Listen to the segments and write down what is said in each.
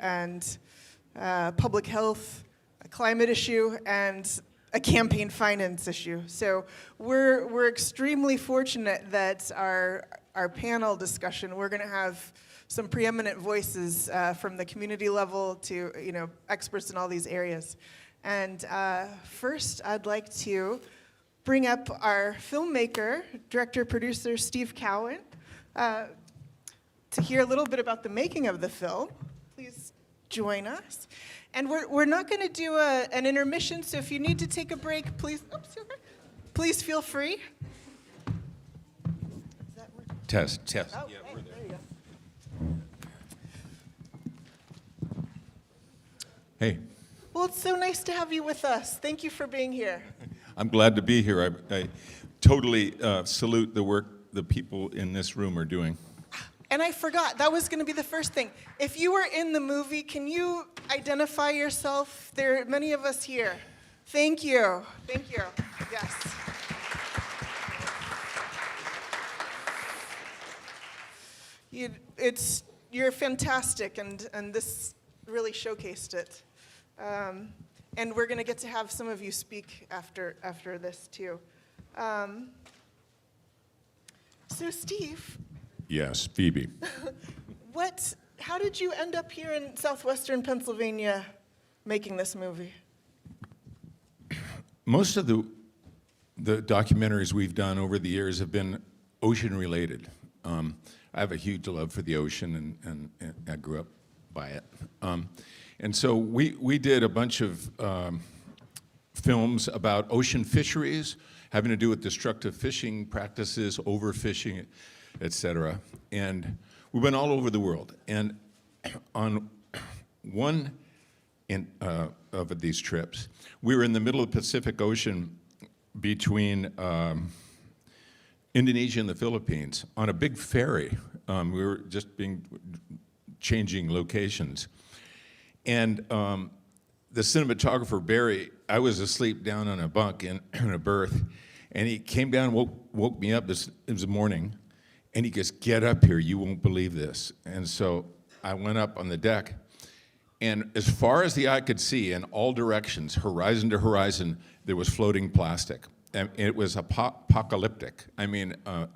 and public health, a climate issue, and a campaign finance issue. So we're extremely fortunate that our panel discussion, we're going to have some preeminent voices from the community level to experts in all these areas. And first, I'd like to bring up our filmmaker, director, producer, Steve Cowan, to hear a little bit about the making of the film. Please join us. And we're not going to do an intermission, so if you need to take a break, please feel free. Test. Oh, yeah, we're there. There you go. Hey. Well, it's so nice to have you with us. Thank you for being here. I'm glad to be here. I totally salute the work the people in this room are doing. And I forgot, that was going to be the first thing. If you were in the movie, can you identify yourself? There are many of us here. Thank you. Thank you. Yes. You're fantastic, and this really showcased it. And we're going to get to have some of you speak after this, too. So, Steve. Yes, Phoebe. How did you end up here in southwestern Pennsylvania making this movie? Most of the documentaries we've done over the years have been ocean-related. I have a huge love for the ocean, and I grew up by it. And so we did a bunch of films about ocean fisheries, having to do with destructive fishing practices, overfishing, et cetera. And we went all over the world. And on one of these trips, we were in the middle of the Pacific Ocean between Indonesia and the Philippines on a big ferry. We were just changing locations. And the cinematographer, Barry, I was asleep down on a bunk in a berth, and he came down and woke me up. It was morning. And he goes, "Get up here, you won't believe this." And so I went up on the deck, and as far as the eye could see, in all directions, horizon to horizon, there was floating plastic. And it was apocalyptic,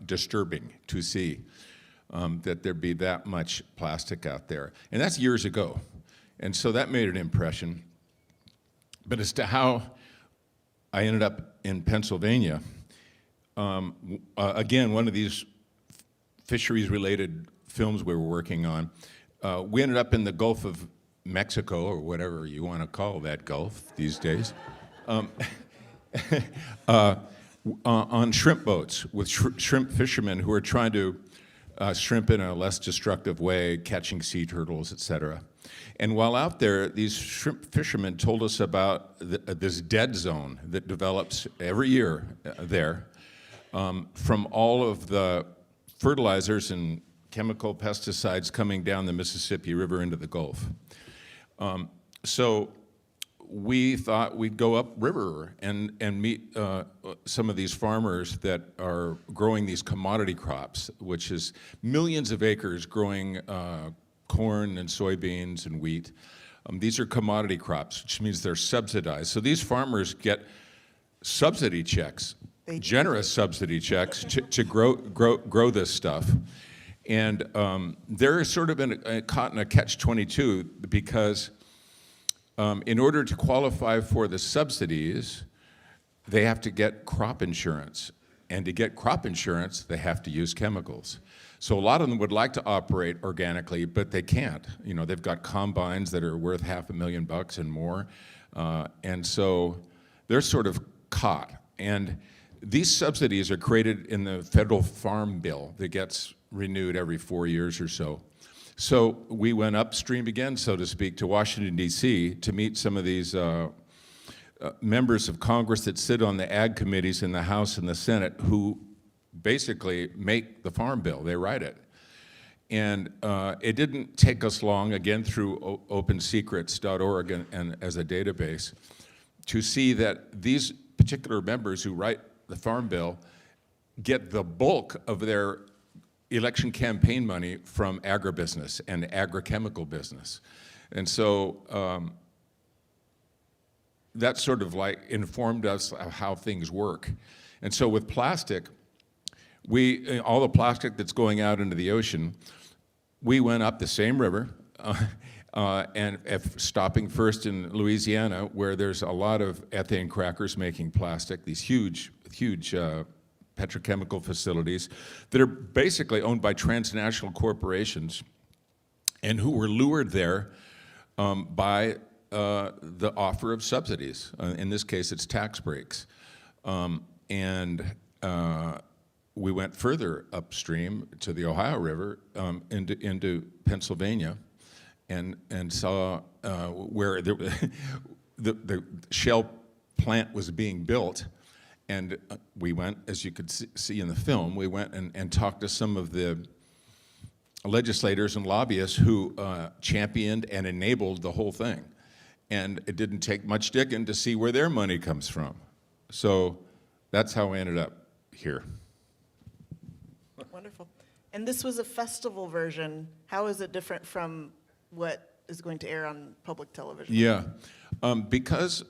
disturbing to see that there'd be that much plastic out there. And that's years ago. And so that made an impression. But as to how I ended up in Pennsylvania, again, one of these fisheries-related films we were working on, we ended up in the Gulf of Mexico, or whatever you want to call that Gulf these days, on shrimp boats with shrimp fishermen who are trying to shrimp in a less destructive way, catching sea turtles, et cetera. And while out there, these shrimp fishermen told us about this dead zone that develops every year there from all of the fertilizers and chemical pesticides coming down the Mississippi River into the Gulf. So we thought we'd go upriver and meet some of these farmers that are growing these commodity crops, which is millions of acres growing corn and soybeans and wheat. These are commodity crops, which means they're subsidized. So these farmers get subsidy checks, generous subsidy checks to grow this stuff. And they're sort of caught in a catch-22 because in order to qualify for the subsidies, they have to get crop insurance. And to get crop insurance, they have to use chemicals. So a lot of them would like to operate organically, but they can't. You know, they've got combines that are worth $500,000 and more. And so they're sort of caught. And these subsidies are created in the federal farm bill that gets renewed every 4 years or so. So we went upstream again, so to speak, to Washington, D.C. to meet some of these members of Congress that sit on the ag committees in the House and the Senate who basically make the farm bill. They write it. And it didn't take us long, again, through opensecrets.org and as a database, to see that these particular members who write the farm bill get the bulk of their election campaign money from agribusiness and agrochemical business. And so that sort of like informed us of how things work. And so with plastic, all the plastic that's going out into the ocean, we went up the same river, and stopping first in Louisiana, where there's a lot of ethane crackers making plastic, these huge petrochemical facilities that are basically owned by transnational corporations and who were lured there by the offer of subsidies. In this case, it's tax breaks. We went further upstream to the Ohio River into Pennsylvania and saw where the Shell plant was being built. And we went, as you could see in the film, we went and talked to some of the legislators and lobbyists who championed and enabled the whole thing. And it didn't take much digging to see where their money comes from. So that's how we ended up here. Wonderful. And this was a festival version. How is it different from what is going to air on public television? Yeah, because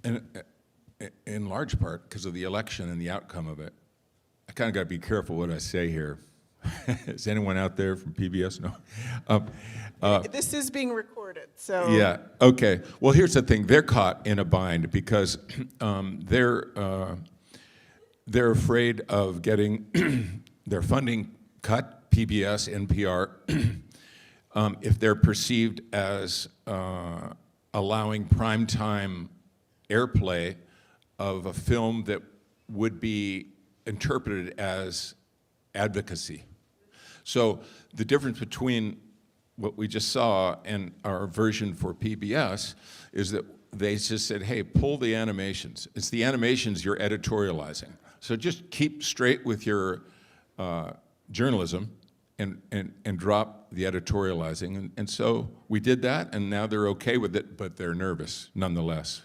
in large part because of the election and the outcome of it, I kind of got to be careful what I say here. Is anyone out there from PBS? No. This is being recorded, so. Yeah, okay. Well, here's the thing. They're caught in a bind because they're afraid of getting their funding cut, PBS, NPR, if they're perceived as allowing primetime airplay of a film that would be interpreted as advocacy. So the difference between what we just saw and our version for PBS is that they just said, hey, pull the animations. It's the animations you're editorializing. So just keep straight with your journalism and drop the editorializing. And so we did that, and now they're okay with it, but they're nervous nonetheless.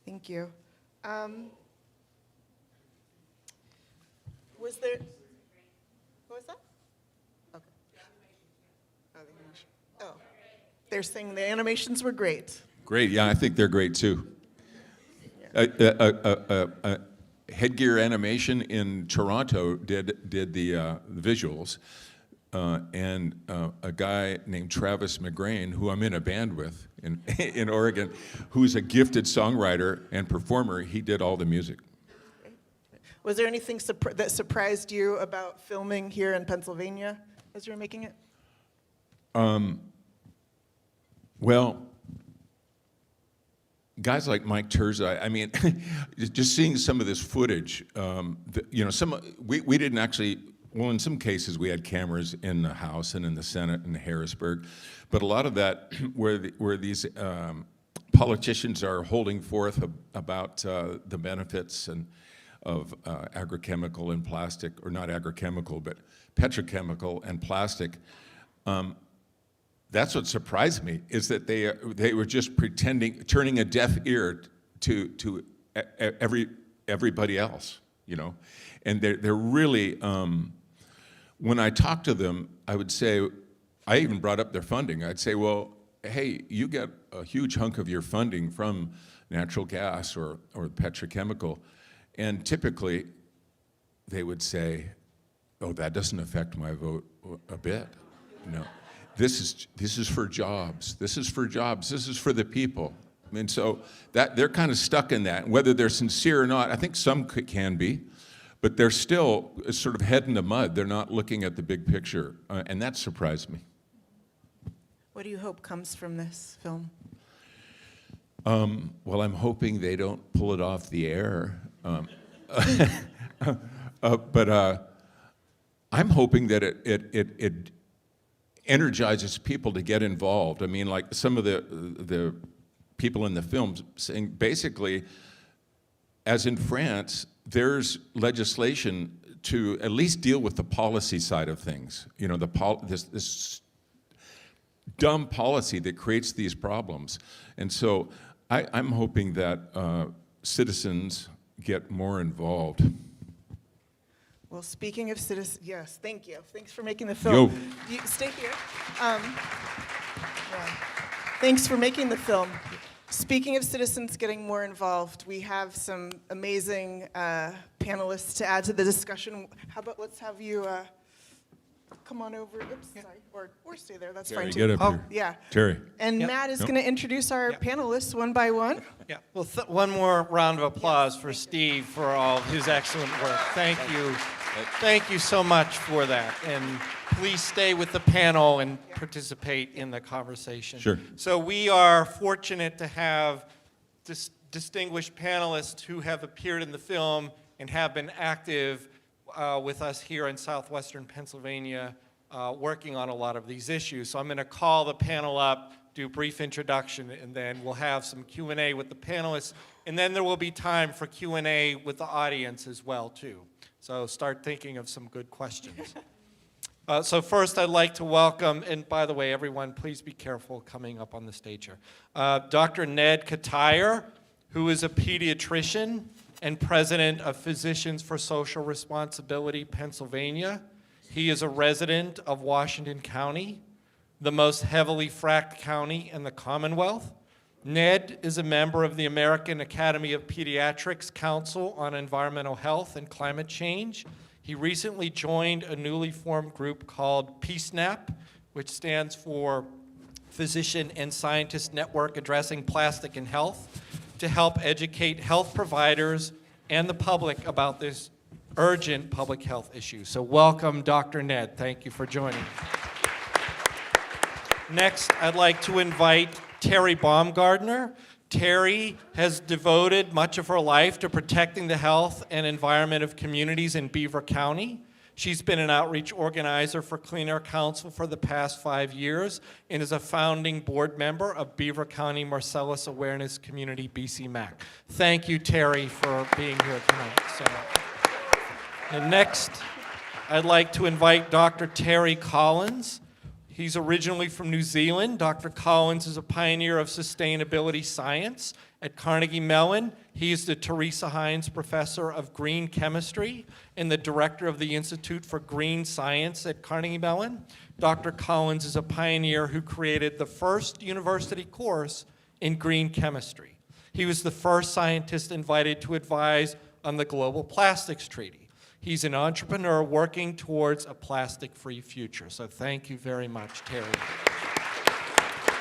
Thank you. Was there, what was that? Okay. Oh, the animation. Oh, they're saying the animations were great. Great, yeah, I think they're great too. Headgear Animation in Toronto did the visuals, and a guy named Travis McGrain, who I'm in a band with in Oregon, who's a gifted songwriter and performer, he did all the music. Was there anything that surprised you about filming here in Pennsylvania as you were making it? Well, guys like Mike Terrie, I mean, just seeing some of this footage, we didn't actually, well, in some cases we had cameras in the House and in the Senate in Harrisburg, but a lot of that where these politicians are holding forth about the benefits of agrochemical and plastic, or not agrochemical, but petrochemical and plastic. That's what surprised me, is that they were just pretending, turning a deaf ear to everybody else, you know, and they're really. When I talk to them, I would say, I even brought up their funding. I'd say, well, hey, you get a huge hunk of your funding from natural gas or petrochemical, and typically they would say, oh, that doesn't affect my vote a bit, you know. This is for jobs. This is for jobs. This is for the people. I mean, so that they're kind of stuck in that. Whether they're sincere or not, I think some can be, but they're still sort of head in the mud. They're not looking at the big picture, and that surprised me. What do you hope comes from this film? Well, I'm hoping they don't pull it off the air, but I'm hoping that it energizes people to get involved. I mean, like some of the people in the film saying, basically, as in France, there's legislation to at least deal with the policy side of things. You know, this dumb policy that creates these problems. And so I'm hoping that citizens get more involved. Well, speaking of citizens, yes, thank you. Thanks for making the film. Yo. Stay here. Yeah. Thanks for making the film. Speaking of citizens getting more involved, we have some amazing panelists to add to the discussion. How about let's have you come on over. Oops, sorry. Or stay there. That's fine Terrie, too. get up here. Yeah. Terrie. And Yep. Matt is Nope. going to introduce our panelists one by one. Yeah. Well, one more round of applause for Steve for all of his excellent work. Thank you. Thank you so much for that. And please stay with the panel and participate in the conversation. Sure. So we are fortunate to have distinguished panelists who have appeared in the film and have been active with us here in southwestern Pennsylvania working on a lot of these issues. So I'm going to call the panel up, do a brief introduction, and then we'll have some Q&A with the panelists, and then there will be time for Q&A with the audience as well, too. So start thinking of some good questions. So first I'd like to welcome, and by the way, everyone, please be careful coming up on the stage here, Dr. Ned Ketyer, who is a pediatrician and president of Physicians for Social Responsibility Pennsylvania. He is a resident of Washington County, the most heavily fracked county in the Commonwealth. Ned is a member of the American Academy of Pediatrics Council on Environmental Health and Climate Change. He recently joined a newly formed group called PSNAP, which stands for Physician and Scientist Network Addressing Plastic and Health, to help educate health providers and the public about this urgent public health issue. So welcome, Dr. Ned. Thank you for joining. Next, I'd like to invite Terrie Baumgartner. Terrie has devoted much of her life to protecting the health and environment of communities in Beaver County. She's been an outreach organizer for Clean Air Council for the past 5 years and is a founding board member of Beaver County Marcellus Awareness Community BCMAC. Thank you, Terrie, for being here tonight. And next, I'd like to invite Dr. Terry Collins. He's originally from New Zealand. Dr. Collins is a pioneer of sustainability science at Carnegie Mellon. He is the Teresa Hines Professor of Green Chemistry and the Director of the Institute for Green Science at Carnegie Mellon. Dr. Collins is a pioneer who created the first university course in green chemistry. He was the first scientist invited to advise on the Global Plastics Treaty. He's an entrepreneur working towards a plastic-free future. So thank you very much, Terrie.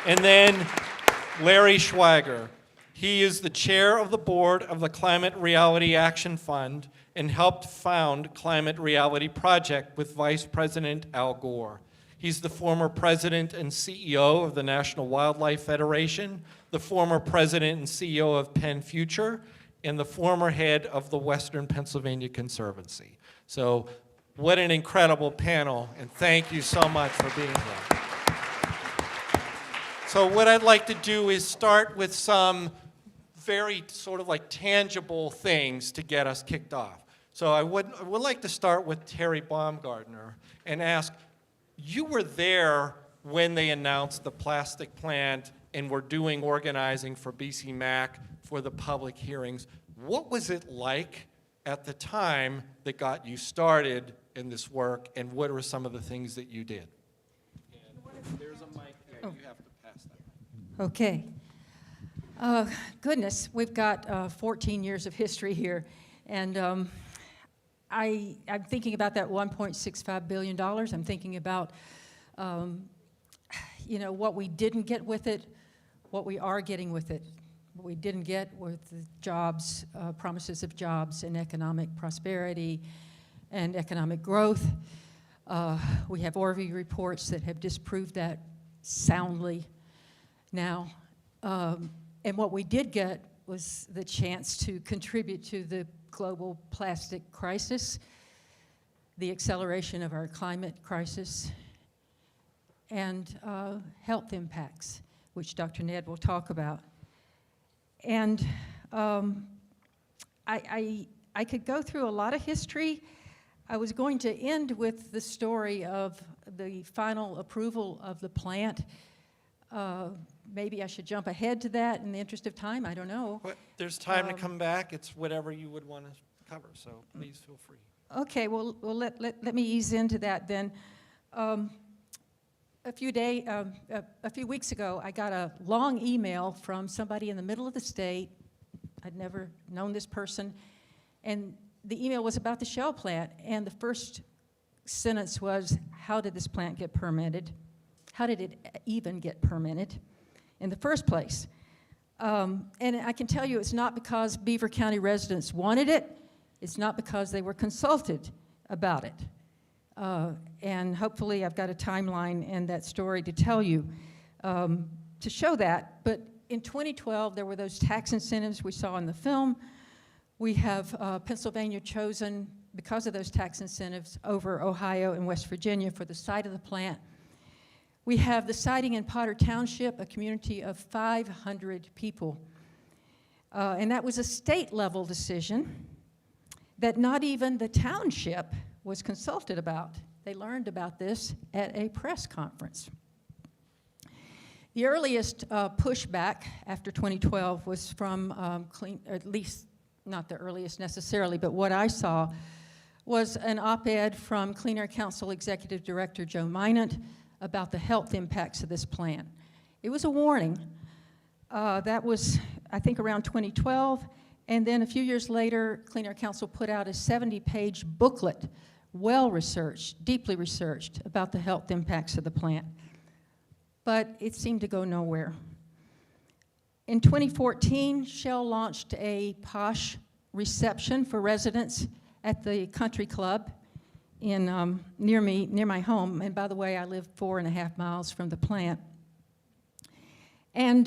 And then Larry Schweiger. He is the chair of the board of the Climate Reality Action Fund and helped found Climate Reality Project with Vice President Al Gore. He's the former president and CEO of the National Wildlife Federation, the former president and CEO of Penn Future, and the former head of the Western Pennsylvania Conservancy. So what an incredible panel, and thank you so much for being here. So what I'd like to do is start with some very sort of like tangible things to get us kicked off. So I would like to start with Terrie Baumgartner and ask, you were there when they announced the plastic plant and were doing organizing for BCMAC for the public hearings. What was it like at the time that got you started in this work, and what were some of the things that you did? And there's a mic here. You have to pass that. Okay. Goodness, we've got 14 years of history here, and I'm thinking about that $1.65 billion. I'm thinking about, what we didn't get with it, what we are getting with it. What we didn't get with the jobs, promises of jobs and economic prosperity and economic growth. We have Orvie reports that have disproved that soundly now. And what we did get was the chance to contribute to the global plastic crisis, the acceleration of our climate crisis, and health impacts, which Dr. Ned will talk about. And I could go through a lot of history. I was going to end with the story of the final approval of the plant. Maybe I should jump ahead to that in the interest of time. I don't know. There's time to come back. It's whatever you would want to cover, so please feel free. Okay, well let me ease into that then. A few weeks ago, I got a long email from somebody in the middle of the state. I'd never known this person, and the email was about the Shell plant, and the first sentence was, how did this plant get permitted? How did it even get permitted in the first place? And I can tell you it's not because Beaver County residents wanted it. It's not because they were consulted about it. And hopefully I've got a timeline and that story to tell you to show that. But in 2012, there were those tax incentives we saw in the film. We have Pennsylvania chosen, because of those tax incentives, over Ohio and West Virginia for the site of the plant. We have the siting in Potter Township, a community of 500 people. And that was a state-level decision that not even the township was consulted about. They learned about this at a press conference. The earliest pushback after 2012 was from at least not the earliest necessarily, but what I saw was an op-ed from Clean Air Council Executive Director Joe Minot about the health impacts of this plant. It was a warning. That was, I think, around 2012. And then a few years later, Clean Air Council put out a 70-page booklet, well-researched, deeply researched, about the health impacts of the plant. But it seemed to go nowhere. In 2014, Shell launched a posh reception for residents at the country club in near my home. And by the way, I live 4.5 miles from the plant. And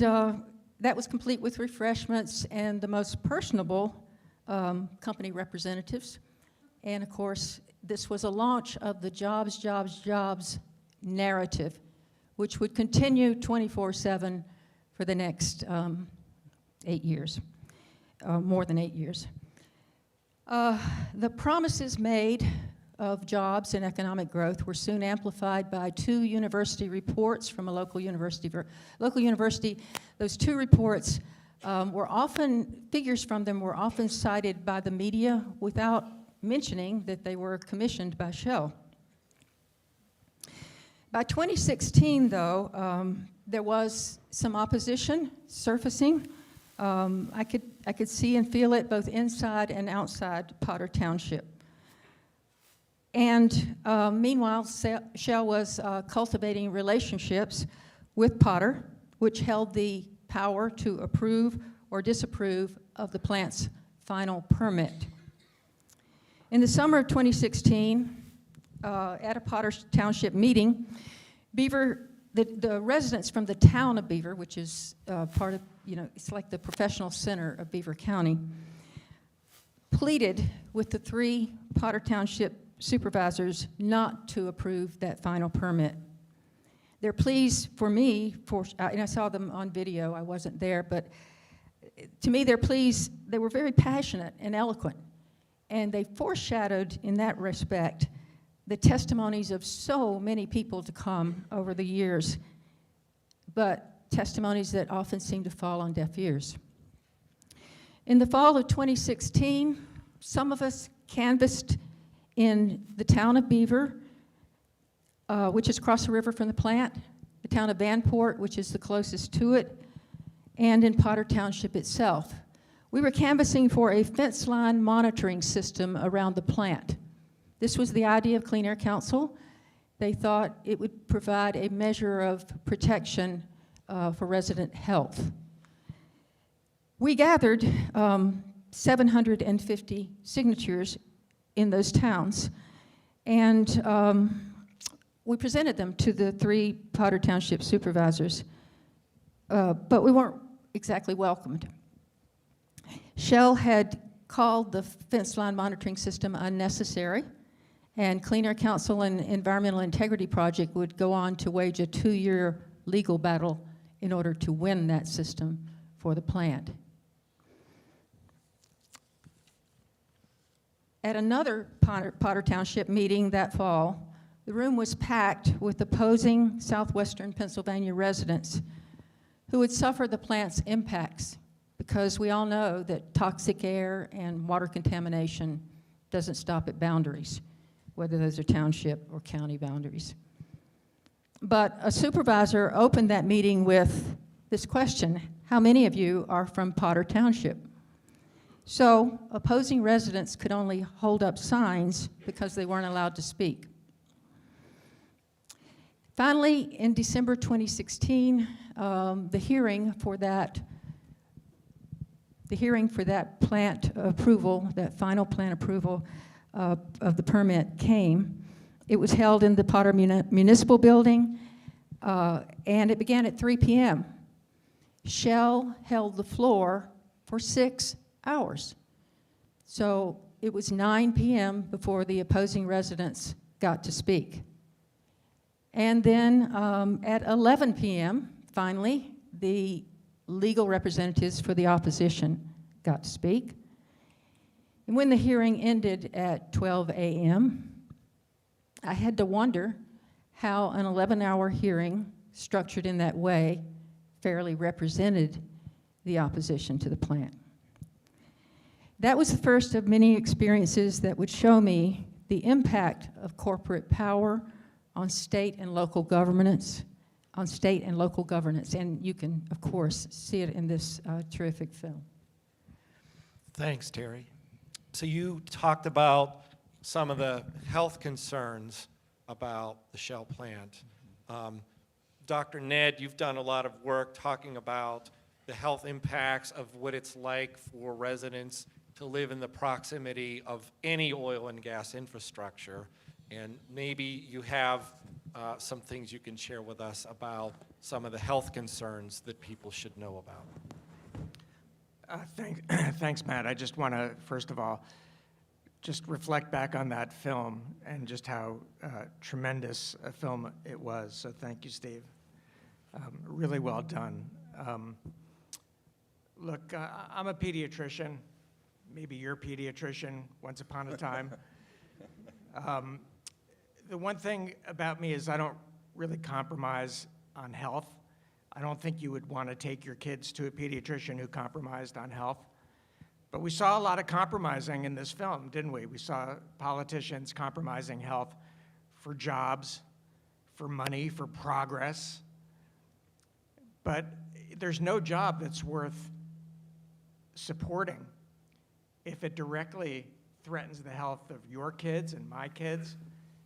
that was complete with refreshments and the most personable company representatives. And of course, this was a launch of the jobs, jobs, jobs narrative, which would continue 24/7 for the next 8 years, more than 8 years. The promises made of jobs and economic growth were soon amplified by 2 university reports from a local university. Those 2 reports figures from them were often cited by the media without mentioning that they were commissioned by Shell. By 2016, though, there was some opposition surfacing. I could see and feel it both inside and outside Potter Township. And meanwhile, Shell was cultivating relationships with Potter, which held the power to approve or disapprove of the plant's final permit. In the summer of 2016, at a Potter Township meeting, the residents from the town of Beaver, which is part of, it's like the professional center of Beaver County, pleaded with the 3 Potter Township supervisors not to approve that final permit. Their pleas for me, and I saw them on video, I wasn't there, but to me their pleas, they were very passionate and eloquent, and they foreshadowed in that respect the testimonies of so many people to come over the years, but testimonies that often seem to fall on deaf ears. In the fall of 2016, some of us canvassed in the town of Beaver, which is across the river from the plant, the town of Vanport, which is the closest to it, and in Potter Township itself. We were canvassing for a fence line monitoring system around the plant. This was the idea of Clean Air Council. They thought it would provide a measure of protection for resident health. We gathered 750 signatures in those towns, and we presented them to the 3 Potter Township supervisors, but we weren't exactly welcomed. Shell had called the fence line monitoring system unnecessary, and Clean Air Council and Environmental Integrity Project would go on to wage a 2-year legal battle in order to win that system for the plant. At another Potter Township meeting that fall, the room was packed with opposing southwestern Pennsylvania residents who would suffer the plant's impacts, because we all know that toxic air and water contamination doesn't stop at boundaries, whether those are township or county boundaries. But a supervisor opened that meeting with this question: how many of you are from Potter Township? So opposing residents could only hold up signs because they weren't allowed to speak. Finally, in December 2016, the hearing for that plant approval, that final plant approval of the permit came. It was held in the Potter Municipal Building, and it began at 3 p.m. Shell held the floor for 6 hours. So it was 9 p.m. before the opposing residents got to speak. And then at 11 p.m., finally, the legal representatives for the opposition got to speak. And when the hearing ended at 12 a.m., I had to wonder how an 11-hour hearing structured in that way fairly represented the opposition to the plant. That was the first of many experiences that would show me the impact of corporate power on state and local governance, and you can, of course, see it in this terrific film. Thanks, Terrie. So you talked about some of the health concerns about the Shell plant. Dr. Ned, you've done a lot of work talking about the health impacts of what it's like for residents to live in the proximity of any oil and gas infrastructure. And maybe you have some things you can share with us about some of the health concerns that people should know about. Thanks, Matt. I just want to, first of all, just reflect back on that film and just how tremendous a film it was. So thank you, Steve. Really well done. Look, I'm a pediatrician. Maybe you're a pediatrician once upon a time. The one thing about me is I don't really compromise on health. I don't think you would want to take your kids to a pediatrician who compromised on health. But we saw a lot of compromising in this film, didn't we? We saw politicians compromising health for jobs, for money, for progress. But there's no job that's worth supporting if it directly threatens the health of your kids and my kids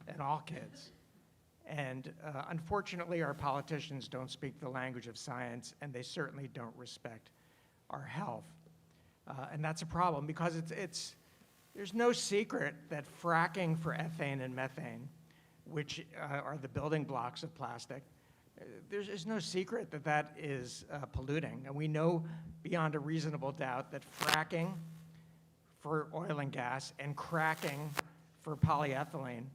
and all kids. And unfortunately, our politicians don't speak the language of science, and they certainly don't respect our health. And that's a problem because there's no secret that fracking for ethane and methane, which are the building blocks of plastic, there's no secret that that is polluting. And we know beyond a reasonable doubt that fracking for oil and gas and cracking for polyethylene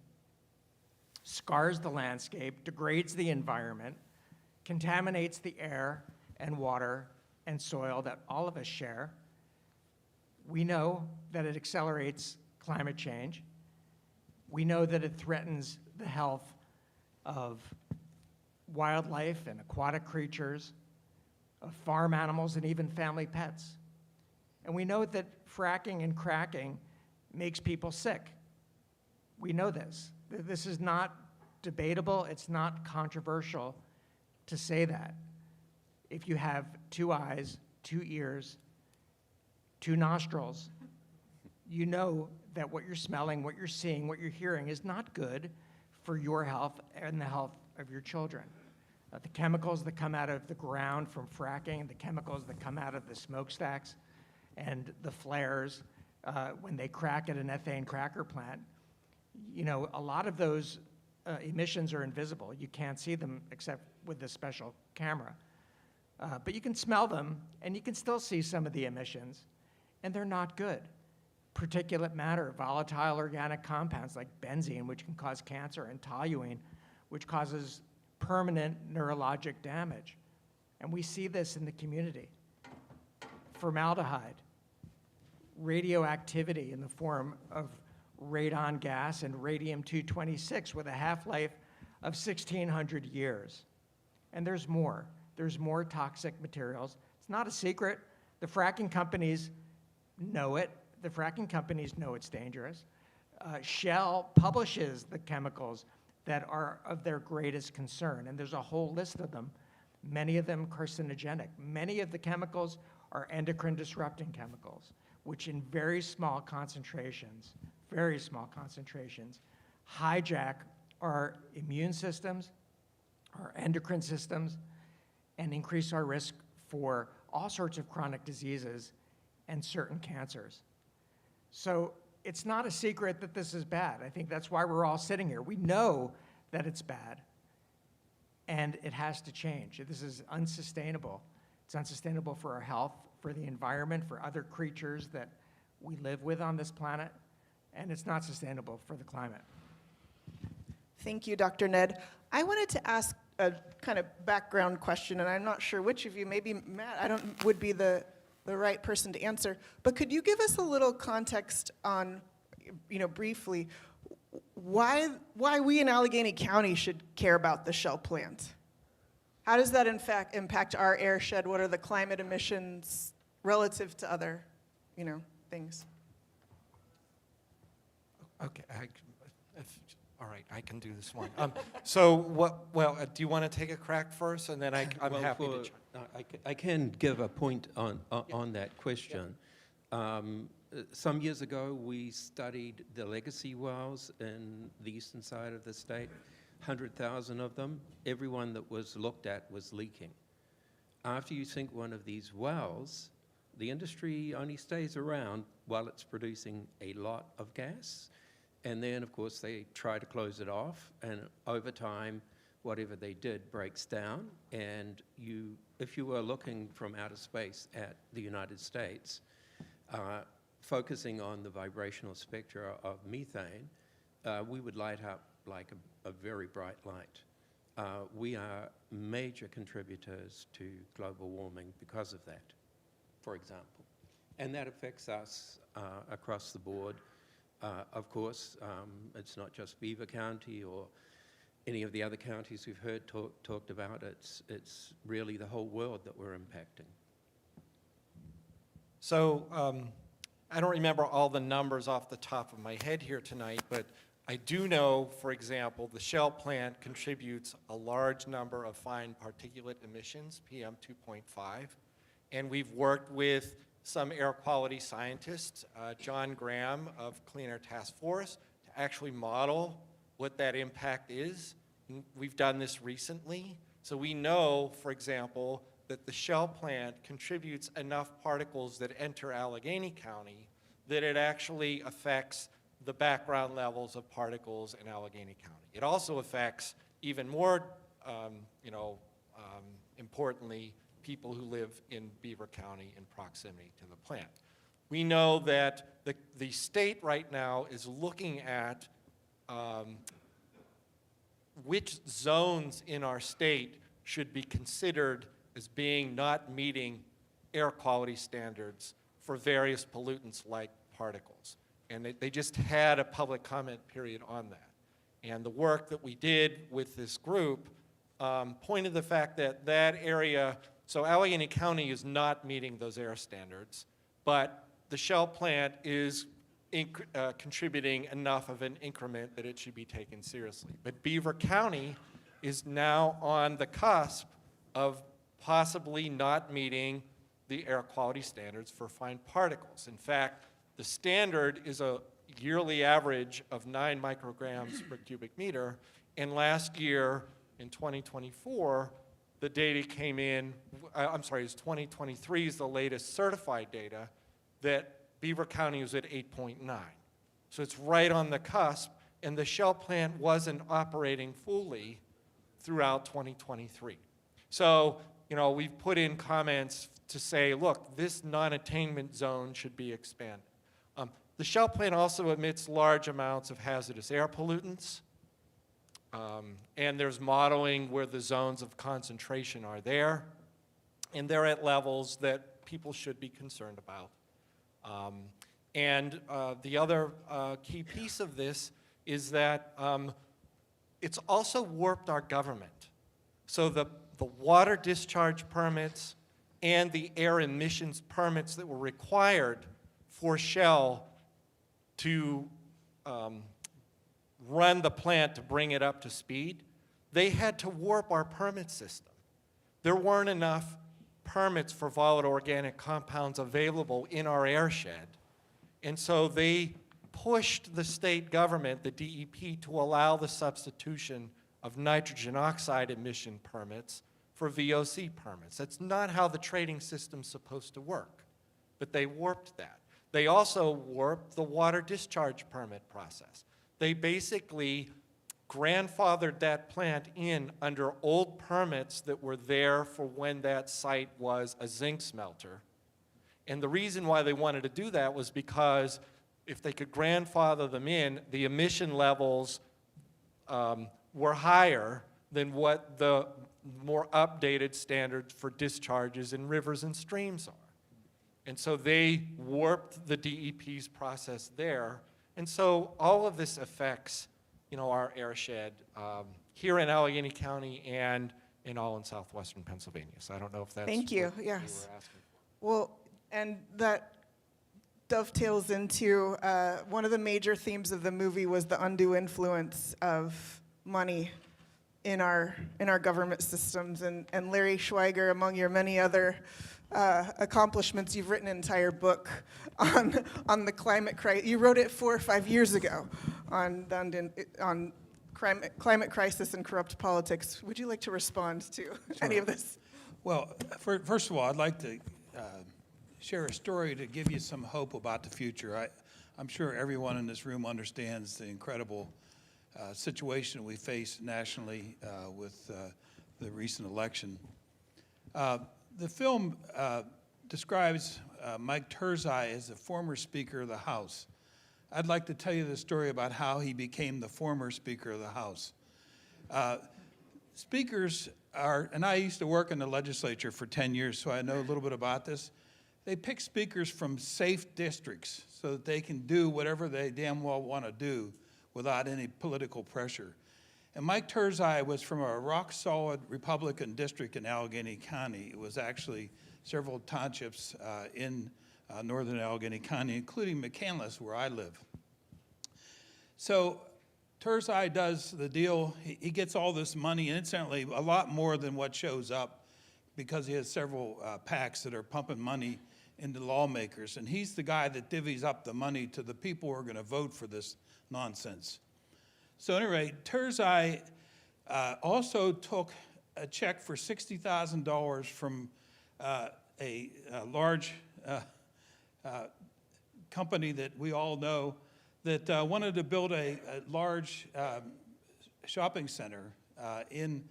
scars the landscape, degrades the environment, contaminates the air and water and soil that all of us share. We know that it accelerates climate change. We know that it threatens the health of wildlife and aquatic creatures, of farm animals and even family pets. And we know that fracking and cracking makes people sick. We know this. This is not debatable. It's not controversial to say that. If you have 2 eyes, 2 ears, 2 nostrils, you know that what you're smelling, what you're seeing, what you're hearing is not good for your health and the health of your children. The chemicals that come out of the ground from fracking, the chemicals that come out of the smokestacks, and the flares when they crack at an ethane cracker plant, you know, a lot of those emissions are invisible. You can't see them except with this special camera. But you can smell them, and you can still see some of the emissions, and they're not good. Particulate matter, volatile organic compounds like benzene, which can cause cancer, and toluene, which causes permanent neurologic damage. And we see this in the community. Formaldehyde, radioactivity in the form of radon gas and radium-226 with a half-life of 1,600 years. And there's more. There's more toxic materials. It's not a secret. The fracking companies know it. The fracking companies know it's dangerous. Shell publishes the chemicals that are of their greatest concern, and there's a whole list of them, many of them carcinogenic. Many of the chemicals are endocrine disrupting chemicals, which in very small concentrations, hijack our immune systems, our endocrine systems, and increase our risk for all sorts of chronic diseases and certain cancers. So it's not a secret that this is bad. I think that's why we're all sitting here. We know that it's bad, and it has to change. This is unsustainable. It's unsustainable for our health, for the environment, for other creatures that we live with on this planet, and it's not sustainable for the climate. Thank you, Dr. Ned. I wanted to ask a kind of background question, and I'm not sure which of you, maybe Matt, would be the right person to answer. But could you give us a little context on, briefly, why we in Allegheny County should care about the Shell plant? How does that in fact impact our airshed? What are the climate emissions relative to other, things? Okay, all right, I can do this one. Do you want to take a crack first, and then I'm happy to. I can give a point on that question. Some years ago, we studied the legacy wells in the eastern side of the state, 100,000 of them. Every one that was looked at was leaking. After you sink one of these wells, the industry only stays around while it's producing a lot of gas. And then, of course, they try to close it off, and over time, whatever they did breaks down. And if you were looking from outer space at the United States, focusing on the vibrational spectra of methane, we would light up like a very bright light. We are major contributors to global warming because of that, for example. And that affects us across the board. Of course, it's not just Beaver County or any of the other counties we've heard talked about. It's really the whole world that we're impacting. So I don't remember all the numbers off the top of my head here tonight, but I do know, for example, the Shell plant contributes a large number of fine particulate emissions, PM 2.5, and we've worked with some air quality scientists, John Graham of Clean Air Task Force, to actually model what that impact is. We've done this recently. So we know, for example, that the Shell plant contributes enough particles that enter Allegheny County that it actually affects the background levels of particles in Allegheny County. It also affects, even more importantly, people who live in Beaver County in proximity to the plant. We know that the state right now is looking at which zones in our state should be considered as being not meeting air quality standards for various pollutants like particles. And they just had a public comment period on that. And the work that we did with this group pointed the fact that that area, so Allegheny County is not meeting those air standards, but the Shell plant is contributing enough of an increment that it should be taken seriously. But Beaver County is now on the cusp of possibly not meeting the air quality standards for fine particles. In fact, the standard is a yearly average of 9 micrograms per cubic meter, and last year, in 2024, the data came in, it's 2023 is the latest certified data, that Beaver County was at 8.9. So it's right on the cusp, and the Shell plant wasn't operating fully throughout 2023. So, we've put in comments to say, look, this non-attainment zone should be expanded. The Shell plant also emits large amounts of hazardous air pollutants, and there's modeling where the zones of concentration are there, and they're at levels that people should be concerned about. The other key piece of this is that it's also warped our government. So the water discharge permits and the air emissions permits that were required for Shell to run the plant to bring it up to speed, they had to warp our permit system. There weren't enough permits for volatile organic compounds available in our airshed. And so they pushed the state government, the DEP, to allow the substitution of nitrogen oxide emission permits for VOC permits. That's not how the trading system's supposed to work, but they warped that. They also warped the water discharge permit process. They basically grandfathered that plant in under old permits that were there for when that site was a zinc smelter. And the reason why they wanted to do that was because if they could grandfather them in, the emission levels were higher than what the more updated standards for discharges in rivers and streams are. And so they warped the DEP's process there. And so all of this affects, you know, our airshed here in Allegheny County and in all in southwestern Pennsylvania. So I don't know if that's Thank you. what Yes. you were asking for. Well, and that dovetails into one of the major themes of the movie was the undue influence of money in our government systems. And Larry Schweiger, among your many other accomplishments, you've written an entire book on the climate crisis. You wrote it 4 or 5 years ago on climate crisis and corrupt politics. Would you like to respond to any of this? Well, first of all, I'd like to share a story to give you some hope about the future. I'm sure everyone in this room understands the incredible situation we face nationally with the recent election. The film describes Mike Terrie as the former Speaker of the House. I'd like to tell you the story about how he became the former Speaker of the House. Speakers are, and I used to work in the legislature for 10 years, so I know a little bit about this. They pick speakers from safe districts so that they can do whatever they damn well want to do without any political pressure. And Mike Terrie was from a rock-solid Republican district in Allegheny County. It was actually several townships in northern Allegheny County, including McCandless, where I live. So Terrie does the deal. He gets all this money, and incidentally, a lot more than what shows up, because he has several PACs that are pumping money into lawmakers. And he's the guy that divvies up the money to the people who are going to vote for this nonsense. So anyway, Terrie also took a check for $60,000 from a large company that we all know that wanted to build a large shopping center in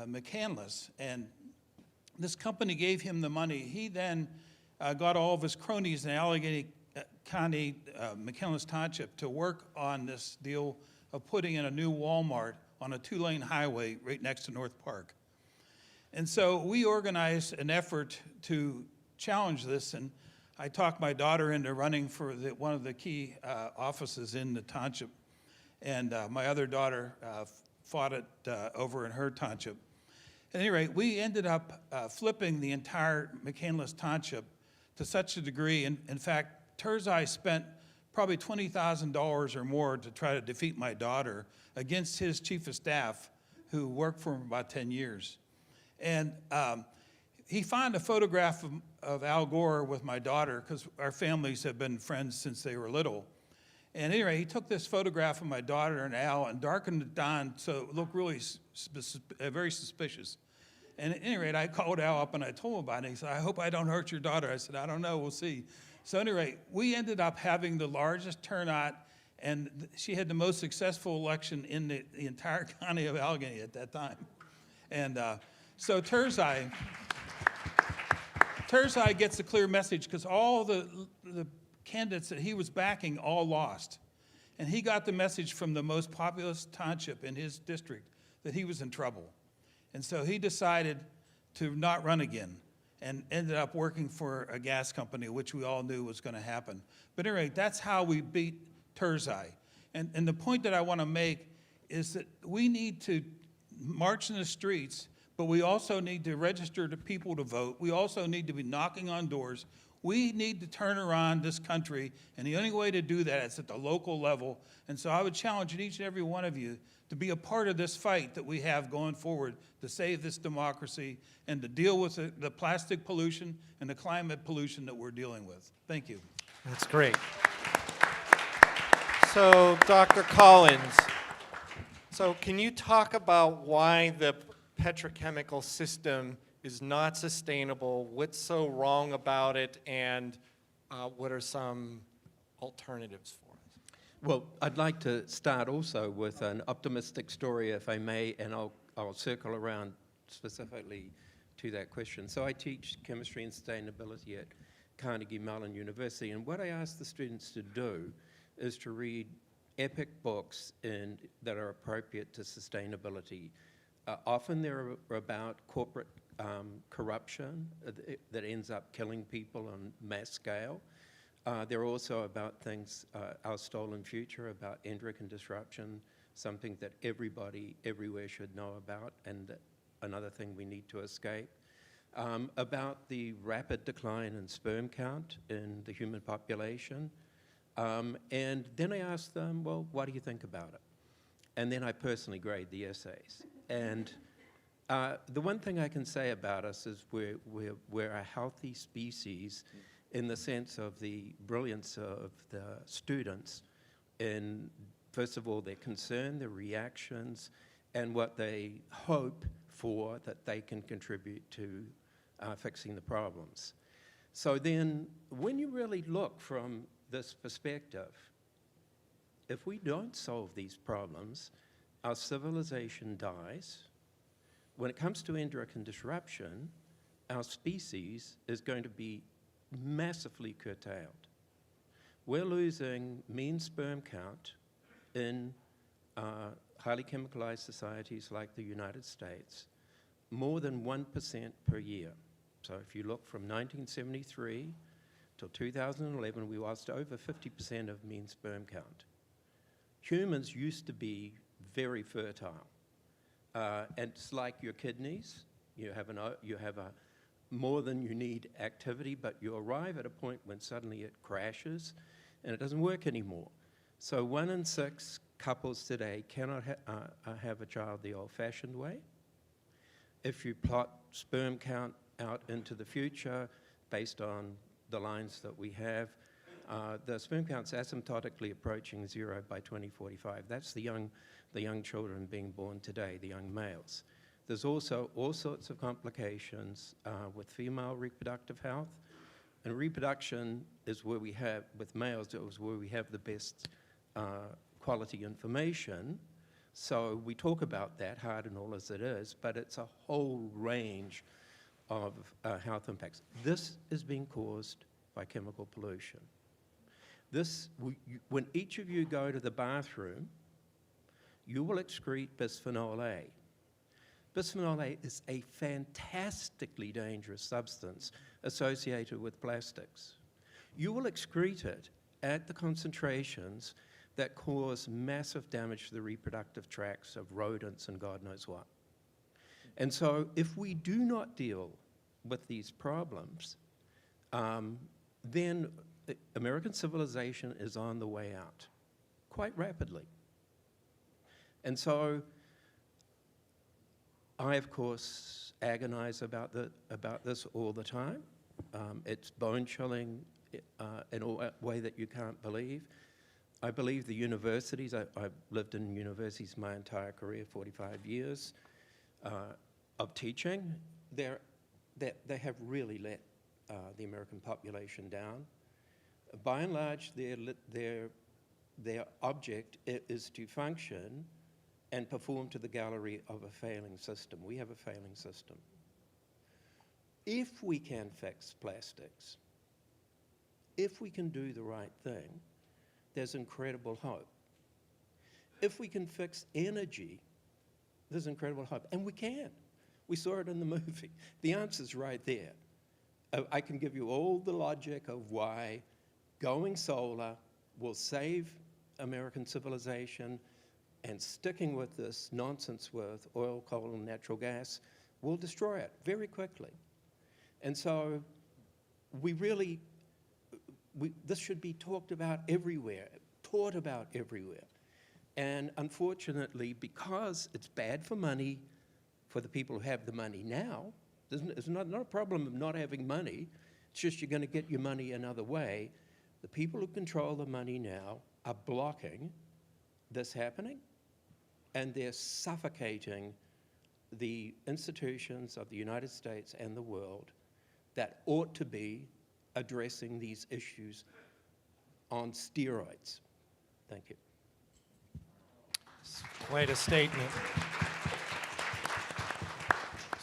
McCandless. And this company gave him the money. He then got all of his cronies in Allegheny County, McCandless Township, to work on this deal of putting in a new Walmart on a 2-lane highway right next to North Park. And so we organized an effort to challenge this, and I talked my daughter into running for one of the key offices in the township, and my other daughter fought it over in her township. At any rate, we ended up flipping the entire McCandless Township to such a degree. In fact, Terrie spent probably $20,000 or more to try to defeat my daughter against his chief of staff, who worked for him about 10 years. And he found a photograph of Al Gore with my daughter, because our families have been friends since they were little. And anyway, he took this photograph of my daughter and Al and darkened it down so it looked really very suspicious. And at any rate, I called Al up and I told him about it. He said, "I hope I don't hurt your daughter." I said, "I don't know, we'll see." So anyway, we ended up having the largest turnout, and she had the most successful election in the entire county of Allegheny at that time. And so Terrie gets a clear message, because all the candidates that he was backing all lost. And he got the message from the most populous township in his district that he was in trouble. And so he decided to not run again and ended up working for a gas company, which we all knew was going to happen. But anyway, that's how we beat Terrie. And the point that I want to make is that we need to march in the streets, but we also need to register the people to vote. We also need to be knocking on doors. We need to turn around this country, and the only way to do that is at the local level. And so I would challenge each and every one of you to be a part of this fight that we have going forward to save this democracy and to deal with the plastic pollution and the climate pollution that we're dealing with. Thank you. That's great. So, Dr. Collins, so can you talk about why the petrochemical system is not sustainable, what's so wrong about it, and what are some alternatives for us? Well, I'd like to start also with an optimistic story, if I may, and I'll circle around specifically to that question. So I teach chemistry and sustainability at Carnegie Mellon University, and what I ask the students to do is to read epic books that are appropriate to sustainability. Often they're about corporate corruption that ends up killing people on mass scale. They're also about things, Our Stolen Future, about endocrine disruption, something that everybody everywhere should know about, and another thing we need to escape. About the rapid decline in sperm count in the human population. And then I ask them, well, what do you think about it? And then I personally grade the essays. And the one thing I can say about us is we're a healthy species in the sense of the brilliance of the students in, first of all, their concern, their reactions, and what they hope for that they can contribute to fixing the problems. So then, when you really look from this perspective, if we don't solve these problems, our civilization dies. When it comes to endocrine disruption, our species is going to be massively curtailed. We're losing mean sperm count in highly chemicalized societies like the United States, more than 1% per year. So if you look from 1973 till 2011, we lost over 50% of mean sperm count. Humans used to be very fertile. And it's like your kidneys. You have a more than you need activity, but you arrive at a point when suddenly it crashes and it doesn't work anymore. So 1 in 6 couples today cannot have a child the old-fashioned way. If you plot sperm count out into the future based on the lines that we have, the sperm count's asymptotically approaching 0 by 2045. That's the young children being born today, the young males. There's also all sorts of complications with female reproductive health, and reproduction is where we have, with males, it was where we have the best quality information. So we talk about that, hard and all as it is, but it's a whole range of health impacts. This is being caused by chemical pollution. When each of you go to the bathroom, you will excrete bisphenol A. Bisphenol A is a fantastically dangerous substance associated with plastics. You will excrete it at the concentrations that cause massive damage to the reproductive tracts of rodents and God knows what. And so if we do not deal with these problems, then American civilization is on the way out quite rapidly. And so I, of course, agonize about this all the time. It's bone-chilling in a way that you can't believe. I believe the universities, I've lived in universities my entire career, 45 years of teaching, they have really let the American population down. By and large, their object is to function and perform to the gallery of a failing system. We have a failing system. If we can fix plastics, if we can do the right thing, there's incredible hope. If we can fix energy, there's incredible hope. And we can. We saw it in the movie. The answer's right there. I can give you all the logic of why going solar will save American civilization, and sticking with this nonsense with oil, coal, and natural gas will destroy it very quickly. And so we really this should be talked about everywhere, taught about everywhere. And unfortunately, because it's bad for money for the people who have the money now, it's not a problem of not having money, it's just you're going to get your money another way. The people who control the money now are blocking this happening, and they're suffocating the institutions of the United States and the world that ought to be addressing these issues on steroids. Thank you. Quite a statement.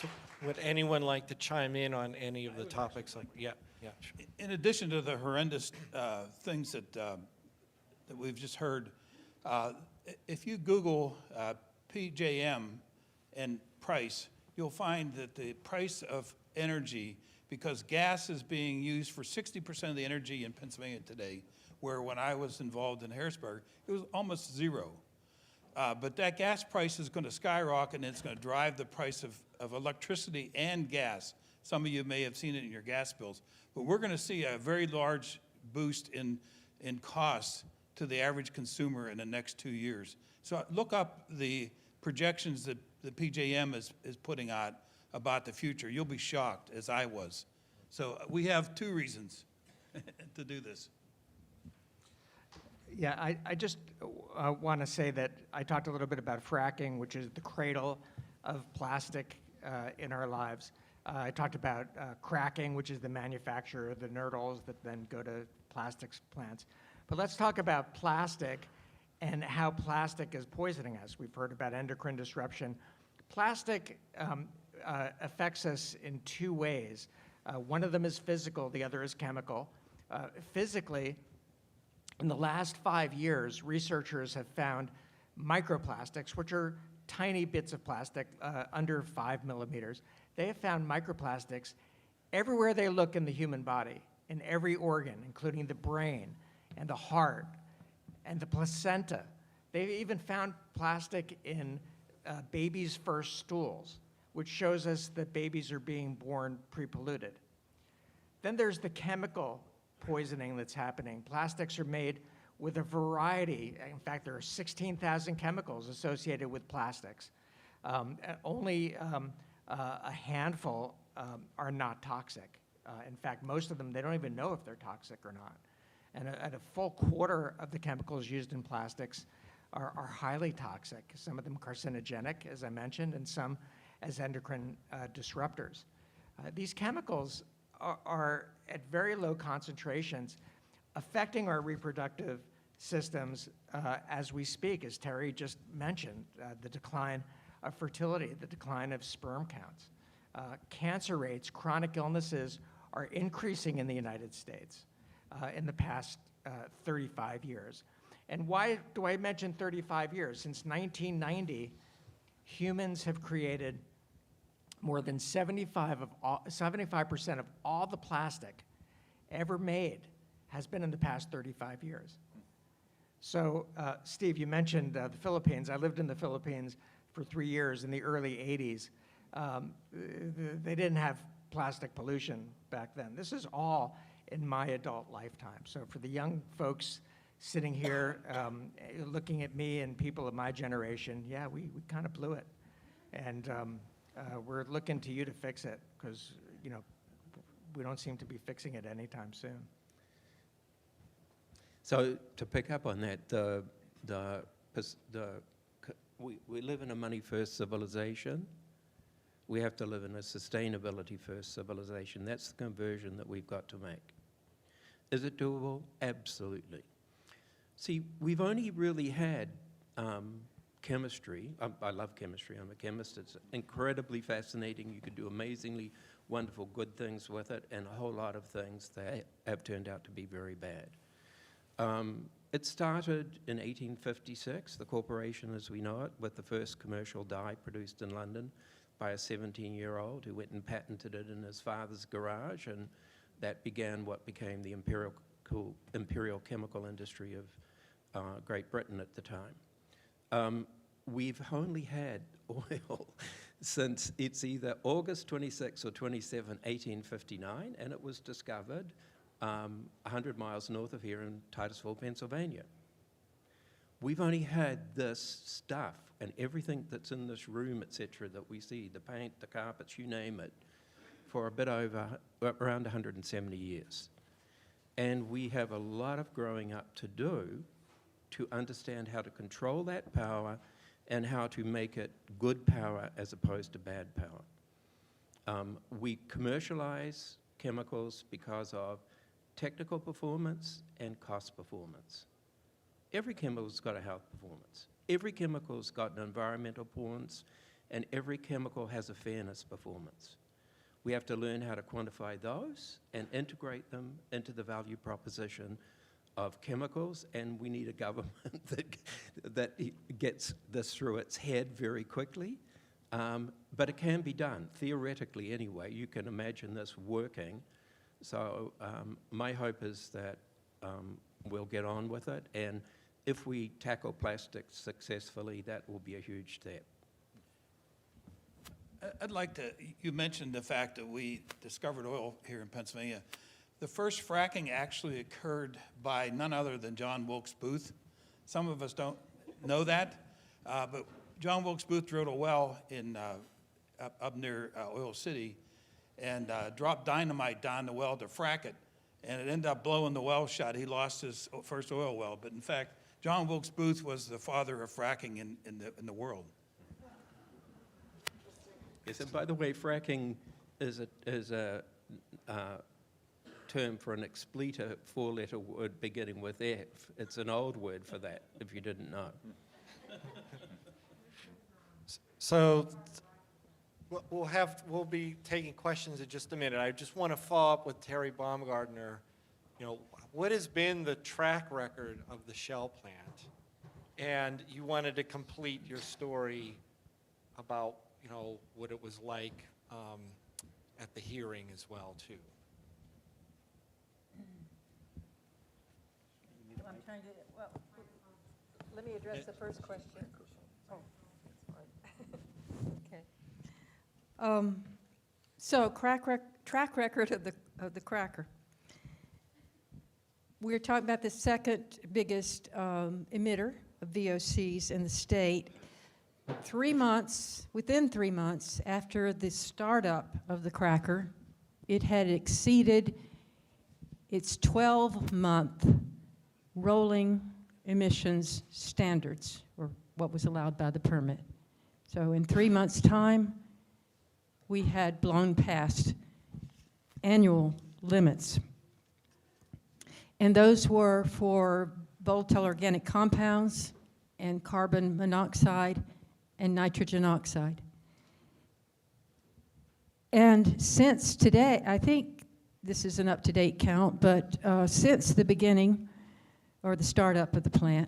So would anyone like to chime in on any of the topics? Yeah, sure. In addition to the horrendous things that we've just heard, if you Google PJM and price, you'll find that the price of energy, because gas is being used for 60% of the energy in Pennsylvania today, where when I was involved in Harrisburg, it was almost zero. But that gas price is going to skyrocket, and it's going to drive the price of electricity and gas. Some of you may have seen it in your gas bills. But we're going to see a very large boost in costs to the average consumer in the next 2 years. So look up the projections that the PJM is putting out about the future. You'll be shocked, as I was. So we have 2 reasons to do this. Yeah, I just want to say that I talked a little bit about fracking, which is the cradle of plastic in our lives. I talked about cracking, which is the manufacture of the nurdles that then go to plastics plants. But let's talk about plastic and how plastic is poisoning us. We've heard about endocrine disruption. Plastic affects us in 2 ways. One of them is physical, the other is chemical. Physically, in the last 5 years, researchers have found microplastics, which are tiny bits of plastic under 5 millimeters. They have found microplastics everywhere they look in the human body, in every organ, including the brain and the heart and the placenta. They've even found plastic in babies' first stools, which shows us that babies are being born pre-polluted. Then there's the chemical poisoning that's happening. Plastics are made with a variety. In fact, there are 16,000 chemicals associated with plastics. Only a handful are not toxic. In fact, most of them, they don't even know if they're toxic or not. And a full quarter of the chemicals used in plastics are highly toxic, some of them carcinogenic, as I mentioned, and some as endocrine disruptors. These chemicals are at very low concentrations, affecting our reproductive systems as we speak, as Terrie just mentioned, the decline of fertility, the decline of sperm counts. Cancer rates, chronic illnesses are increasing in the United States in the past 35 years. And why do I mention 35 years? Since 1990, humans have created more than 75% of all the plastic ever made has been in the past 35 years. So, Steve, you mentioned the Philippines. I lived in the Philippines for 3 years in the early 80s. They didn't have plastic pollution back then. This is all in my adult lifetime. So for the young folks sitting here looking at me and people of my generation, yeah, we kind of blew it. And we're looking to you to fix it because, you know, we don't seem to be fixing it anytime soon. So to pick up on that, we live in a money-first civilization. We have to live in a sustainability-first civilization. That's the conversion that we've got to make. Is it doable? Absolutely. See, we've only really had chemistry. I love chemistry. I'm a chemist. It's incredibly fascinating. You could do amazingly wonderful good things with it, and a whole lot of things that have turned out to be very bad. It started in 1856, the corporation as we know it, with the first commercial dye produced in London by a 17-year-old who went and patented it in his father's garage, and that began what became the imperial chemical industry of Great Britain at the time. We've only had oil since it's either August 26 or 27, 1859, and it was discovered 100 miles north of here in Titusville, Pennsylvania. We've only had this stuff and everything that's in this room, etc., that we see, the paint, the carpets, you name it, for a bit over, around 170 years. And we have a lot of growing up to do to understand how to control that power and how to make it good power as opposed to bad power. We commercialize chemicals because of technical performance and cost performance. Every chemical's got a health performance. Every chemical's got an environmental performance, and every chemical has a fairness performance. We have to learn how to quantify those and integrate them into the value proposition of chemicals, and we need a government that gets this through its head very quickly. But it can be done, theoretically anyway. You can imagine this working. So my hope is that we'll get on with it, and if we tackle plastics successfully, that will be a huge step. I'd like to, you mentioned the fact that we discovered oil here in Pennsylvania. The first fracking actually occurred by none other than John Wilkes Booth. Some of us don't know that, but John Wilkes Booth drilled a well in up near Oil City and dropped dynamite down the well to frack it, and it ended up blowing the well shut. He lost his first oil well, but in fact, John Wilkes Booth was the father of fracking in the world. Yes, and by the way, fracking is a term for an expletive four-letter word beginning with F. It's an old word for that, if you didn't know. So we'll be taking questions in just a minute. I just want to follow up with Terrie Baumgartner. You know, what has been the track record of the Shell plant? And you wanted to complete your story about, you know, what it was like at the hearing as well, too. I'm trying to, well, let me address the first question. Oh, okay. So track record of the cracker. We're talking about the second biggest emitter of VOCs in the state. Within 3 months after the startup of the cracker, it had exceeded its 12-month rolling emissions standards, or what was allowed by the permit. So in 3 months' time, we had blown past annual limits. And those were for volatile organic compounds and carbon monoxide and nitrogen oxide. And since today, I think this is an up-to-date count, but since the beginning or the startup of the plant,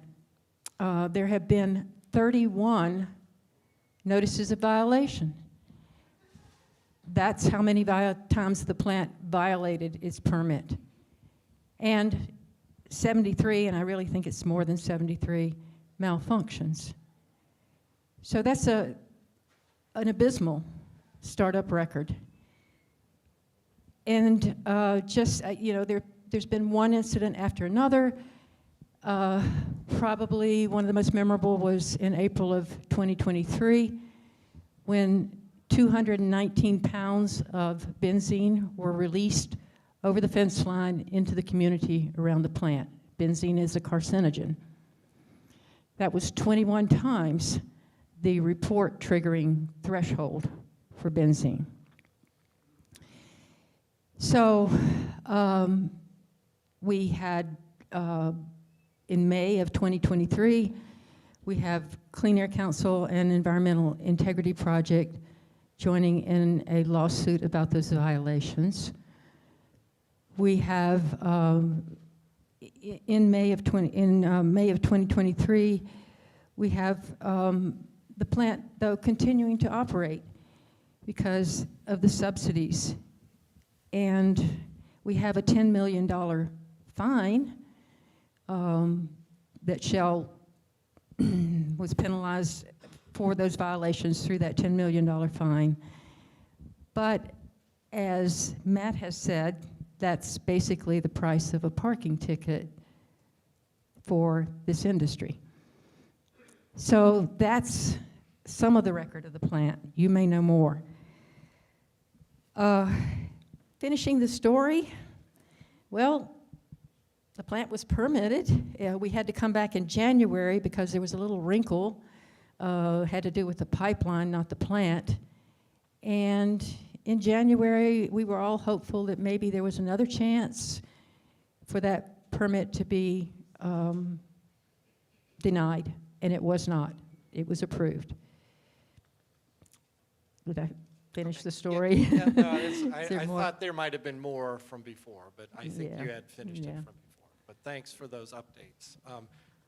there have been 31 notices of violation. That's how many times the plant violated its permit. And 73, and I really think it's more than 73, malfunctions. So that's an abysmal startup record. And you know, there's been one incident after another. Probably one of the most memorable was in April of 2023, when 219 pounds of benzene were released over the fence line into the community around the plant. Benzene is a carcinogen. That was 21 times the report triggering threshold for benzene. So we had, in May of 2023, we have Clean Air Council and Environmental Integrity Project joining in a lawsuit about those violations. We have, in May of 2023, we have the plant, though, continuing to operate because of the subsidies. And we have a $10 million fine that Shell was penalized for those violations through that $10 million fine. But as Matt has said, that's basically the price of a parking ticket for this industry. So that's some of the record of the plant. You may know more. Finishing the story, well, the plant was permitted. We had to come back in January because there was a little wrinkle, had to do with the pipeline, not the plant. And in January, we were all hopeful that maybe there was another chance for that permit to be denied, and it was not. It was approved. Did I finish the story? Yeah, no, Is there I more? thought there might have been more from before, but I think Yeah, you had finished it yeah. from before. But thanks for those updates.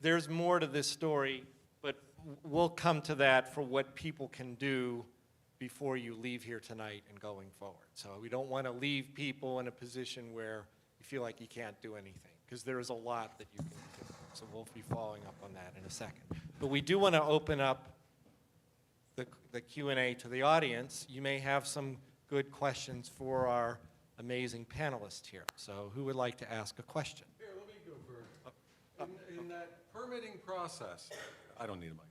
There's more to this story, but we'll come to that for what people can do before you leave here tonight and going forward. So we don't want to leave people in a position where you feel like you can't do anything, because there is a lot that you can do. So we'll be following up on that in a second. But we do want to open up the Q&A to the audience. You may have some good questions for our amazing panelists here. So who would like to ask a question? Here, let me go first. In that permitting process, I don't need a mic.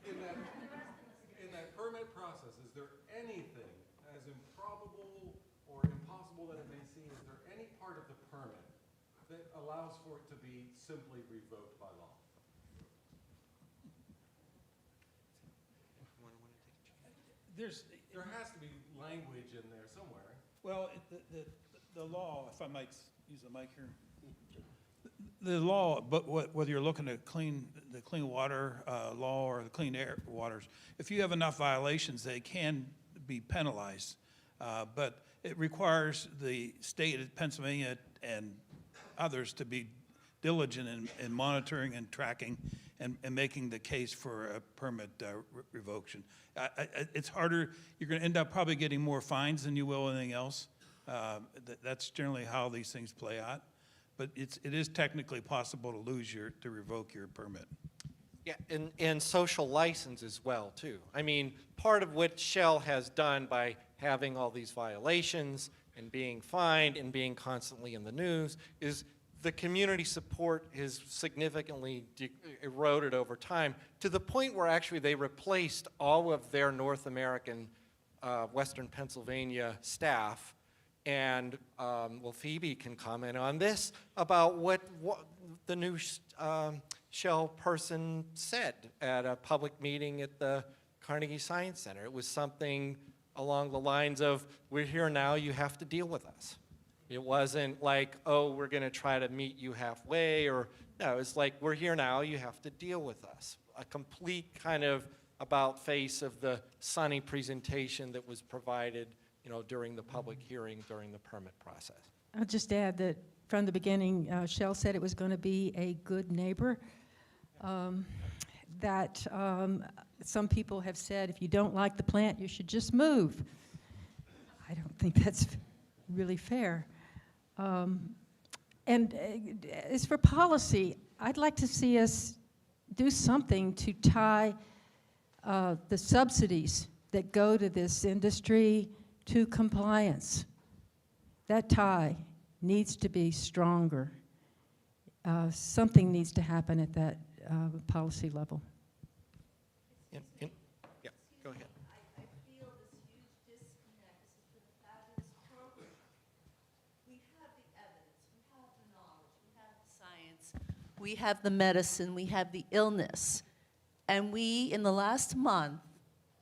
In that permit process, is there anything as improbable or impossible that it may seem, is there any part of the permit that allows for it to be simply revoked by law? There has to be language in there somewhere. Well, the law, if I might use the mic here, the law, but whether you're looking at the clean water law or the clean air waters, if you have enough violations, they can be penalized. But it requires the state of Pennsylvania and others to be diligent in monitoring and tracking and making the case for a permit revocation. It's harder. You're going to end up probably getting more fines than you will anything else. That's generally how these things play out. But it is technically possible to revoke your permit. Yeah, and social license as well, too. I mean, part of what Shell has done by having all these violations and being fined and being constantly in the news is the community support has significantly eroded over time, to the point where actually they replaced all of their North American, Western Pennsylvania staff. And, well, Phoebe can comment on this, about what the new Shell person said at a public meeting at the Carnegie Science Center. It was something along the lines of, we're here now, you have to deal with us. It wasn't like, oh, we're going to try to meet you halfway, or no, it's like, we're here now, you have to deal with us. A complete kind of about-face of the sunny presentation that was provided, you know, during the public hearing, during the permit process. I'll just add that from the beginning, Shell said it was going to be a good neighbor. Some people have said, if you don't like the plant, you should just move. I don't think that's really fair. As for policy, I'd like to see us do something to tie the subsidies that go to this industry to compliance. That tie needs to be stronger. Something needs to happen at that policy level. Yeah, go ahead. I feel this huge disconnect. This has been a fabulous program. We have the evidence, we have the knowledge, we have the science, we have the medicine, we have the illness. And we, in the last month,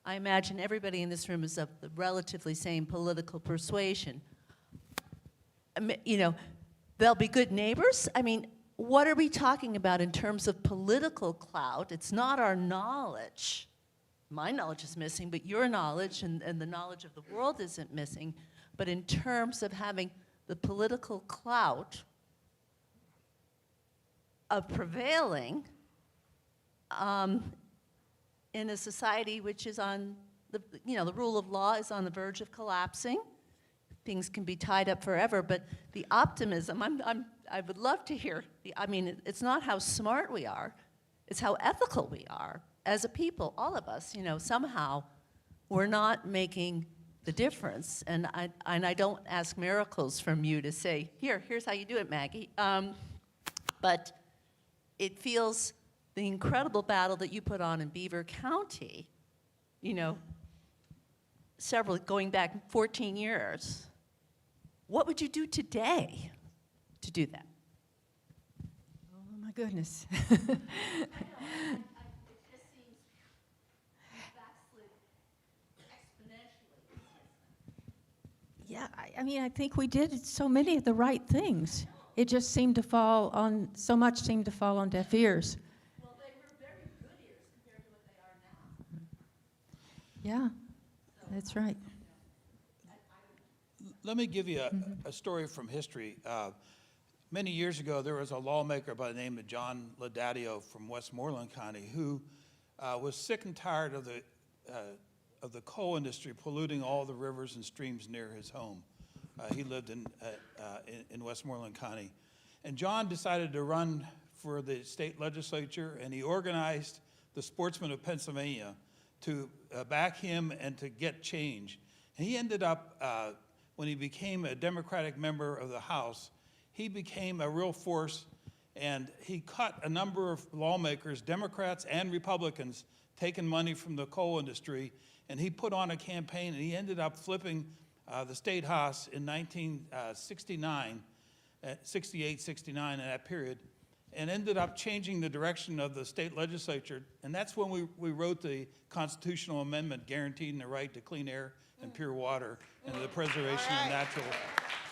I imagine everybody in this room is of the relatively same political persuasion. You know, they'll be good neighbors. I mean, what are we talking about in terms of political clout? It's not our knowledge. My knowledge is missing, but your knowledge and the knowledge of the world isn't missing. But in terms of having the political clout of prevailing in a society which is on the rule of law is on the verge of collapsing. Things can be tied up forever, but the optimism, I would love to hear, it's not how smart we are, it's how ethical we are as a people, all of us, somehow we're not making the difference. And I don't ask miracles from you to say, here's how you do it, Maggie. But it feels the incredible battle that you put on in Beaver County, you know, going back 14 years. What would you do today to do that? Oh, my goodness. Yeah, I mean, I think we did so many of the right things. It just seemed to fall on, so much seemed to fall on deaf ears. Well, they were very good ears compared to what they are now. Yeah, that's right. Let me give you a story from history. Many years ago, there was a lawmaker by the name of John Laudadio from Westmoreland County who was sick and tired of the coal industry polluting all the rivers and streams near his home. He lived in Westmoreland County. And John decided to run for the state legislature, and he organized the Sportsmen of Pennsylvania to back him and to get change. And he ended up, when he became a Democratic member of the House, he became a real force, and he cut a number of lawmakers, Democrats and Republicans, taking money from the coal industry, and he put on a campaign, and he ended up flipping the State House in 1969, 68, 69, in that period, and ended up changing the direction of the state legislature. And that's when we wrote the constitutional amendment guaranteeing the right to clean air and pure water and the preservation of natural.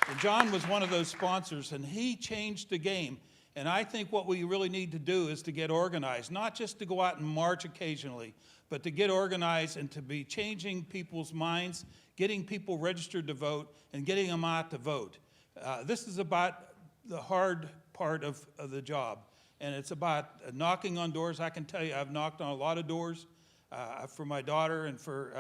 And John was one of those sponsors, and he changed the game. And I think what we really need to do is to get organized, not just to go out and march occasionally, but to get organized and to be changing people's minds, getting people registered to vote, and getting them out to vote. This is about the hard part of the job, and it's about knocking on doors. I can tell you I've knocked on a lot of doors for my daughter and for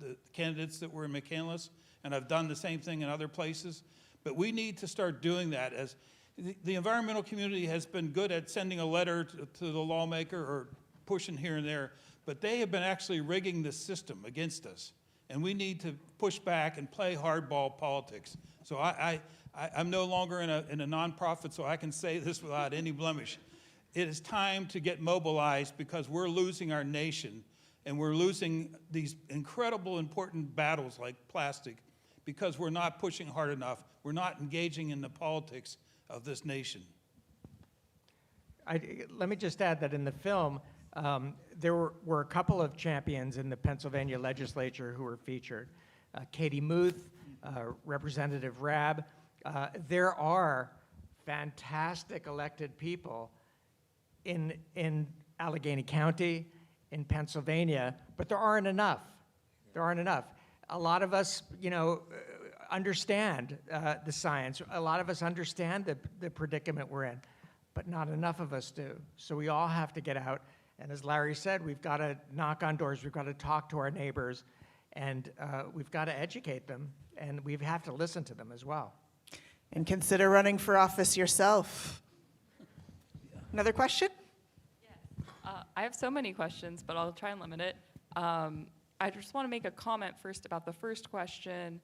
the candidates that were in McCandless, and I've done the same thing in other places. But we need to start doing that. As the environmental community has been good at sending a letter to the lawmaker or pushing here and there, but they have been actually rigging the system against us. And we need to push back and play hardball politics. So I'm no longer in a nonprofit, so I can say this without any blemish. It is time to get mobilized because we're losing our nation, and we're losing these incredible important battles like plastic because we're not pushing hard enough. We're not engaging in the politics of this nation. Let me just add that in the film, there were a couple of champions in the Pennsylvania legislature who were featured. Katie Muth, Representative Rabb. There are fantastic elected people in Allegheny County, in Pennsylvania, but there aren't enough. There aren't enough. A lot of us, understand the science. A lot of us understand the predicament we're in, but not enough of us do. So we all have to get out. And as Larry said, we've got to knock on doors. We've got to talk to our neighbors, and we've got to educate them, and we have to listen to them as well. And consider running for office yourself. Another question? I have so many questions, but I'll try and limit it. I just want to make a comment first about the first question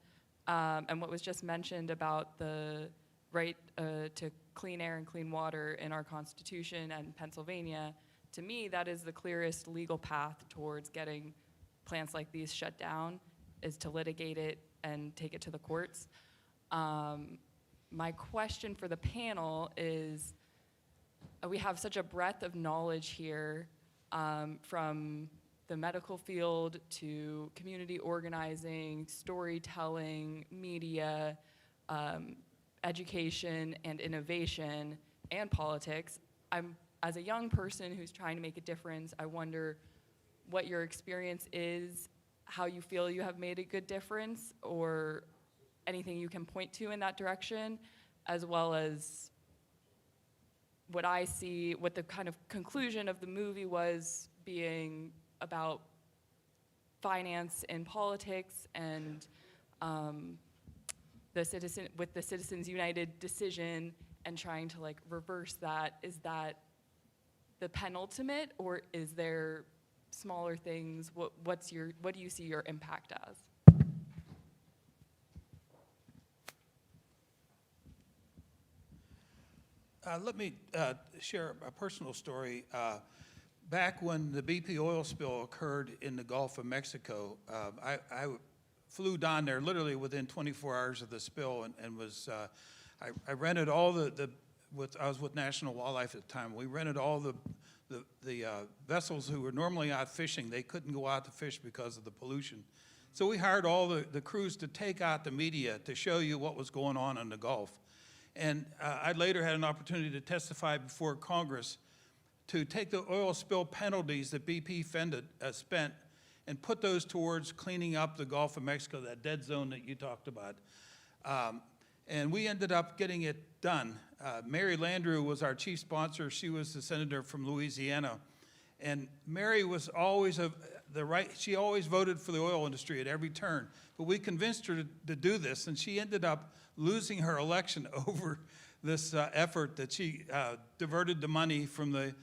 and what was just mentioned about the right to clean air and clean water in our Constitution and Pennsylvania. To me, that is the clearest legal path towards getting plants like these shut down, is to litigate it and take it to the courts. My question for the panel is, we have such a breadth of knowledge here, from the medical field to community organizing, storytelling, media, education and innovation, and politics. As a young person who's trying to make a difference, I wonder what your experience is, how you feel you have made a good difference, or anything you can point to in that direction, as well as what I see, what the kind of conclusion of the movie was being about finance and politics, and the Citizens United decision, and trying to reverse that. Is that the penultimate, or is there smaller things? What do you see your impact as? Let me share a personal story. Back when the BP oil spill occurred in the Gulf of Mexico, I flew down there literally within 24 hours of the spill, and was I rented all I was with National Wildlife at the time. We rented all the vessels who were normally out fishing. They couldn't go out to fish because of the pollution. So we hired all the crews to take out the media to show you what was going on in the Gulf. And I later had an opportunity to testify before Congress to take the oil spill penalties that BP spent and put those towards cleaning up the Gulf of Mexico, that dead zone that you talked about. And we ended up getting it done. Mary Landrieu was our chief sponsor. She was the senator from Louisiana. And Mary was always she always voted for the oil industry at every turn. But we convinced her to do this, and she ended up losing her election over this effort that she diverted the money from the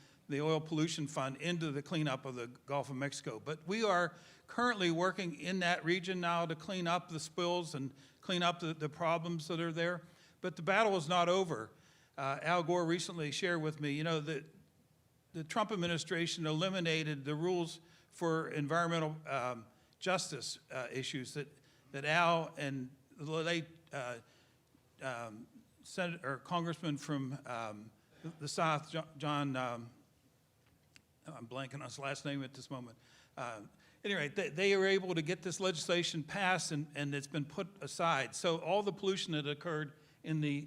oil pollution fund into the cleanup of the Gulf of Mexico. But we are currently working in that region now to clean up the spills and clean up the problems that are there. But the battle is not over. Al Gore recently shared with me, that the Trump administration eliminated the rules for environmental justice issues that Al and the late Senator or Congressman from the South, John, I'm blanking on his last name at this moment. Anyway, they were able to get this legislation passed, and it's been put aside. So all the pollution that occurred in the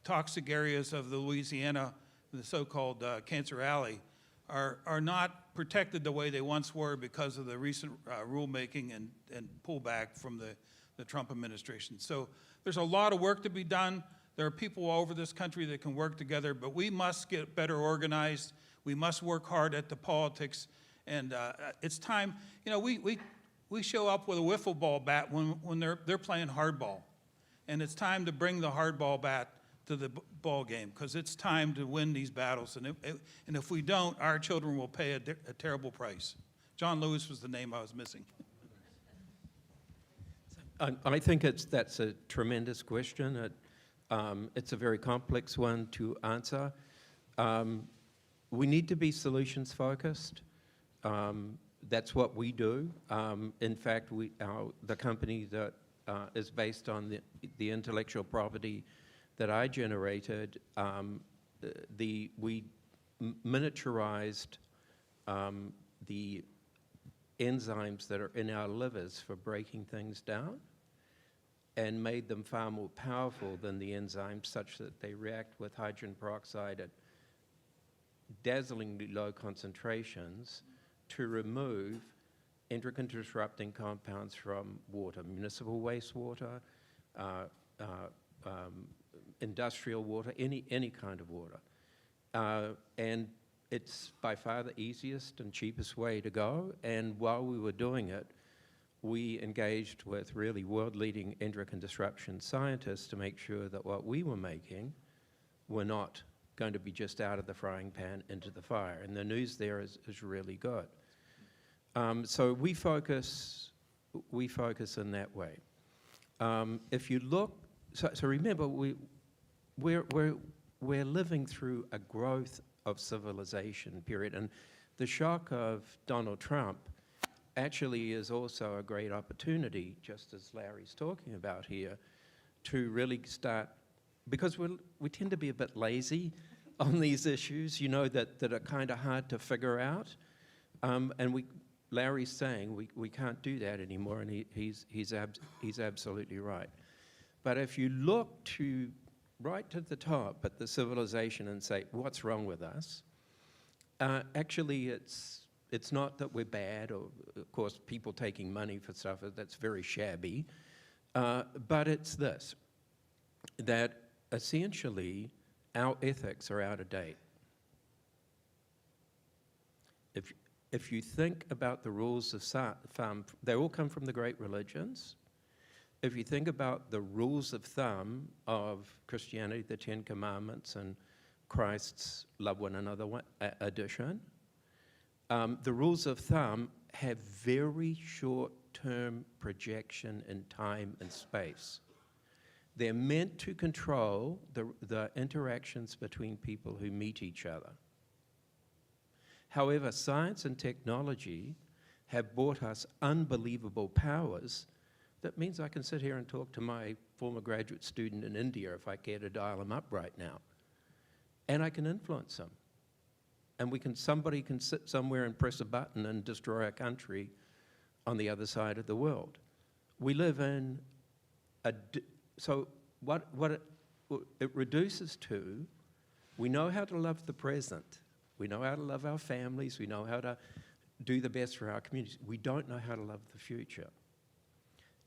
toxic areas of the Louisiana, the so-called Cancer Alley, are not protected the way they once were because of the recent rulemaking and pullback from the Trump administration. So there's a lot of work to be done. There are people all over this country that can work together, but we must get better organized. We must work hard at the politics, and it's time. We show up with a wiffle ball bat when they're playing hardball, and it's time to bring the hardball bat to the ball game, because it's time to win these battles, and if we don't, our children will pay a terrible price. John Lewis was the name I was missing. I think that's a tremendous question. It's a very complex one to answer. We need to be solutions focused. That's what we do. In fact, the company that is based on the intellectual property that I generated, we miniaturized the enzymes that are in our livers for breaking things down and made them far more powerful than the enzymes, such that they react with hydrogen peroxide at dazzlingly low concentrations to remove endocrine disrupting compounds from water, municipal wastewater, industrial water, any kind of water. And it's by far the easiest and cheapest way to go. And while we were doing it, we engaged with really world-leading endocrine disruption scientists to make sure that what we were making were not going to be just out of the frying pan into the fire. And the news there is really good. So we focus in that way. If you look, so remember, we're living through a growth of civilization period, and the shock of Donald Trump actually is also a great opportunity, just as Larry's talking about here, to really start, because we tend to be a bit lazy on these issues, that are kind of hard to figure out, and Larry's saying we can't do that anymore, and he's absolutely right. But if you look right to the top at the civilization and say, what's wrong with us? Actually, it's not that we're bad, or of course people taking money for stuff, that's very shabby, but it's this, that essentially our ethics are out of date. If you think about the rules of thumb, they all come from the great religions. If you think about the rules of thumb of Christianity, the Ten Commandments, and Christ's love one another addition, the rules of thumb have very short-term projection in time and space. They're meant to control the interactions between people who meet each other. However, science and technology have brought us unbelievable powers. That means I can sit here and talk to my former graduate student in India if I care to dial him up right now. And I can influence him. And somebody can sit somewhere and press a button and destroy our country on the other side of the world. We live in so what it reduces to, we know how to love the present. We know how to love our families. We know how to do the best for our communities. We don't know how to love the future.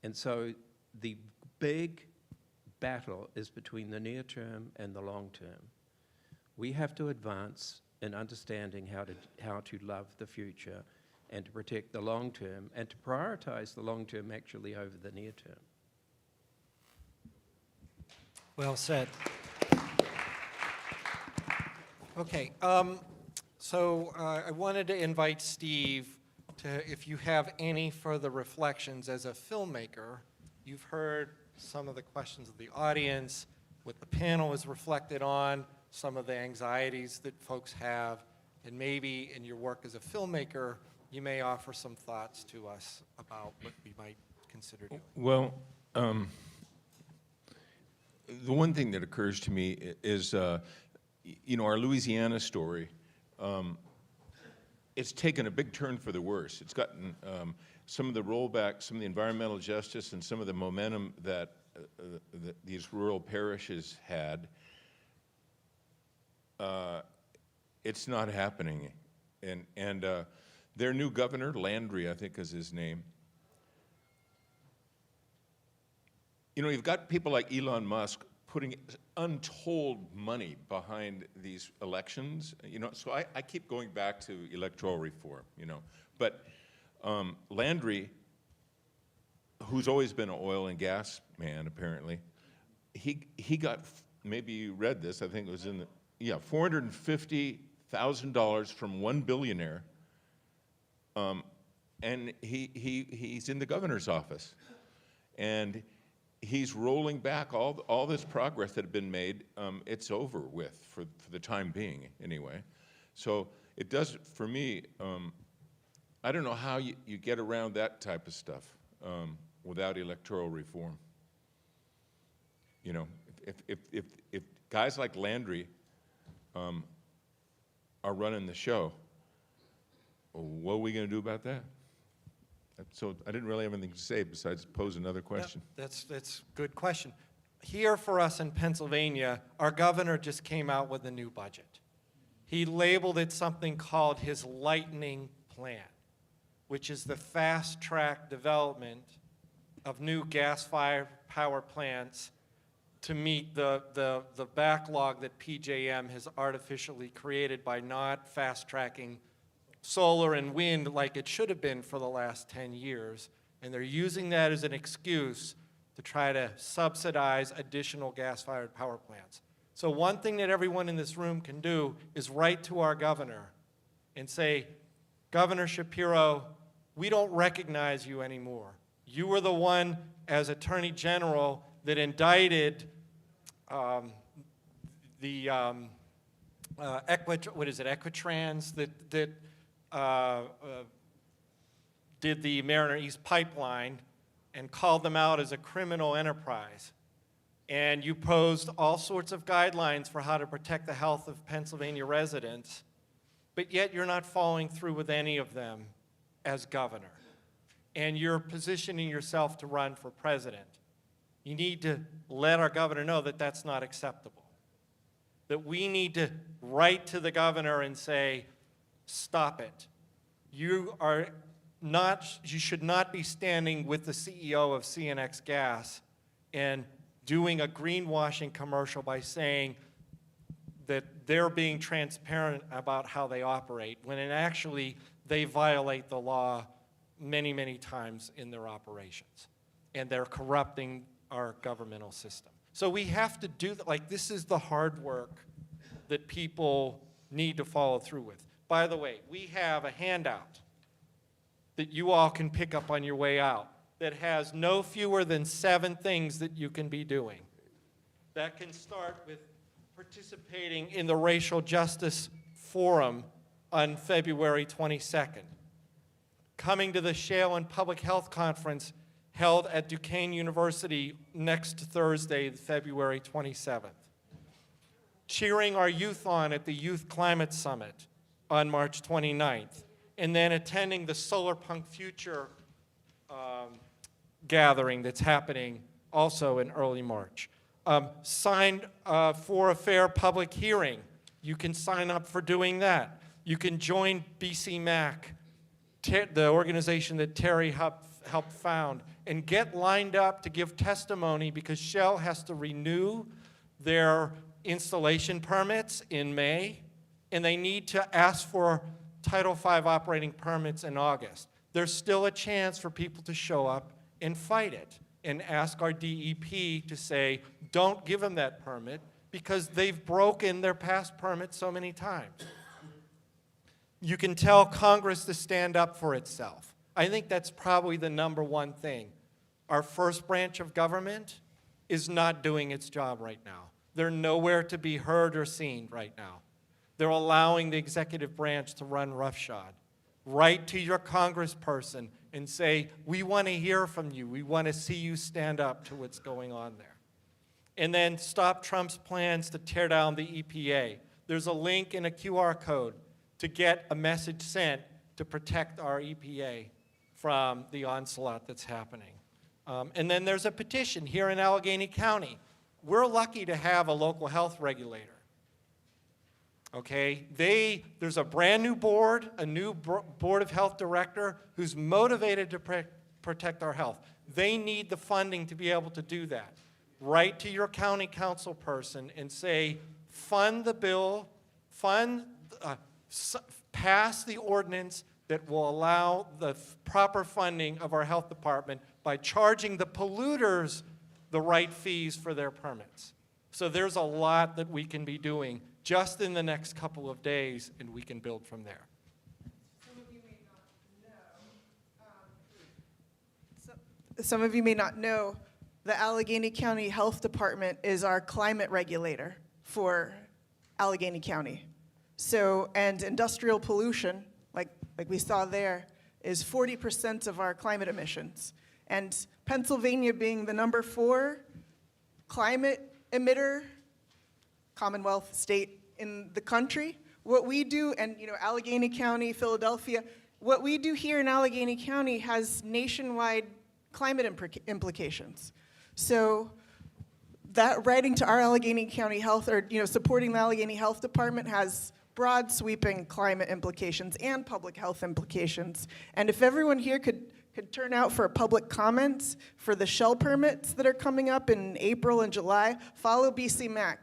And so the big battle is between the near term and the long term. We have to advance in understanding how to love the future and to protect the long term and to prioritize the long term actually over the near term. Well said. Okay, so I wanted to invite Steve to, if you have any further reflections as a filmmaker. You've heard some of the questions of the audience, what the panel has reflected on, some of the anxieties that folks have, and maybe in your work as a filmmaker, you may offer some thoughts to us about what we might consider doing. Well, the one thing that occurs to me is, you know, our Louisiana story, it's taken a big turn for the worse. It's gotten some of the rollback, some of the environmental justice, and some of the momentum that these rural parishes had. It's not happening. And their new governor, Landry, I think is his name. You know, you've got people like Elon Musk putting untold money behind these elections, you know, so I keep going back to electoral reform, you know. But Landry, who's always been an oil and gas man, apparently, he got, maybe you read this, I think it was in the, yeah, $450,000 from one billionaire, and he's in the governor's office. And he's rolling back all this progress that had been made. It's over with for the time being, anyway. So it does, for me, I don't know how you get around that type of stuff without electoral reform. You know, if guys like Landry are running the show, what are we going to do about that? So I didn't really have anything to say besides pose another question. That's a good question. Here for us in Pennsylvania, our governor just came out with a new budget. He labeled it something called his Lightning Plan, which is the fast-track development of new gas-fired power plants to meet the backlog that PJM has artificially created by not fast-tracking solar and wind like it should have been for the last 10 years. And they're using that as an excuse to try to subsidize additional gas-fired power plants. So one thing that everyone in this room can do is write to our governor and say, Governor Shapiro, we don't recognize you anymore. You were the one, as Attorney General, that indicted Equitrans, that did the Mariner East pipeline and called them out as a criminal enterprise. And you posed all sorts of guidelines for how to protect the health of Pennsylvania residents, but yet you're not following through with any of them as governor. And you're positioning yourself to run for president. You need to let our governor know that that's not acceptable. That we need to write to the governor and say, stop it. You should not be standing with the CEO of CNX Gas and doing a greenwashing commercial by saying that they're being transparent about how they operate, when actually they violate the law many, many times in their operations. And they're corrupting our governmental system. So we have to do that. Like, this is the hard work that people need to follow through with. By the way, we have a handout that you all can pick up on your way out that has no fewer than 7 things that you can be doing. That can start with participating in the Racial Justice Forum on February 22nd, coming to the Shale and Public Health Conference held at Duquesne University next Thursday, February 27th, cheering our youth on at the Youth Climate Summit on March 29th, and then attending the Solar Punk Future gathering that's happening also in early March. Sign for a fair public hearing. You can sign up for doing that. You can join BCMAC, the organization that Terrie helped found, and get lined up to give testimony because Shell has to renew their installation permits in May, and they need to ask for Title V operating permits in August. There's still a chance for people to show up and fight it and ask our DEP to say, don't give them that permit because they've broken their past permits so many times. You can tell Congress to stand up for itself. I think that's probably the number one thing. Our first branch of government is not doing its job right now. They're nowhere to be heard or seen right now. They're allowing the executive branch to run roughshod. Write to your congressperson and say, we want to hear from you. We want to see you stand up to what's going on there. And then stop Trump's plans to tear down the EPA. There's a link and a QR code to get a message sent to protect our EPA from the onslaught that's happening. And then there's a petition here in Allegheny County. We're lucky to have a local health regulator. Okay, there's a brand new board, a new board of health director who's motivated to protect our health. They need the funding to be able to do that. Write to your county council person and say, fund the bill, pass the ordinance that will allow the proper funding of our health department by charging the polluters the right fees for their permits. So there's a lot that we can be doing just in the next couple of days, and we can build from there. Some of you may not know, the Allegheny County Health Department is our climate regulator for Allegheny County. So, and industrial pollution, like we saw there, is 40% of our climate emissions. And Pennsylvania being the number 4 climate emitter, Commonwealth state in the country, what we do, and Allegheny County, Philadelphia, what we do here in Allegheny County has nationwide climate implications. So that writing to our Allegheny County Health, or supporting the Allegheny Health Department, has broad sweeping climate implications and public health implications. And if everyone here could turn out for public comments for the Shell permits that are coming up in April and July, follow BCMAC.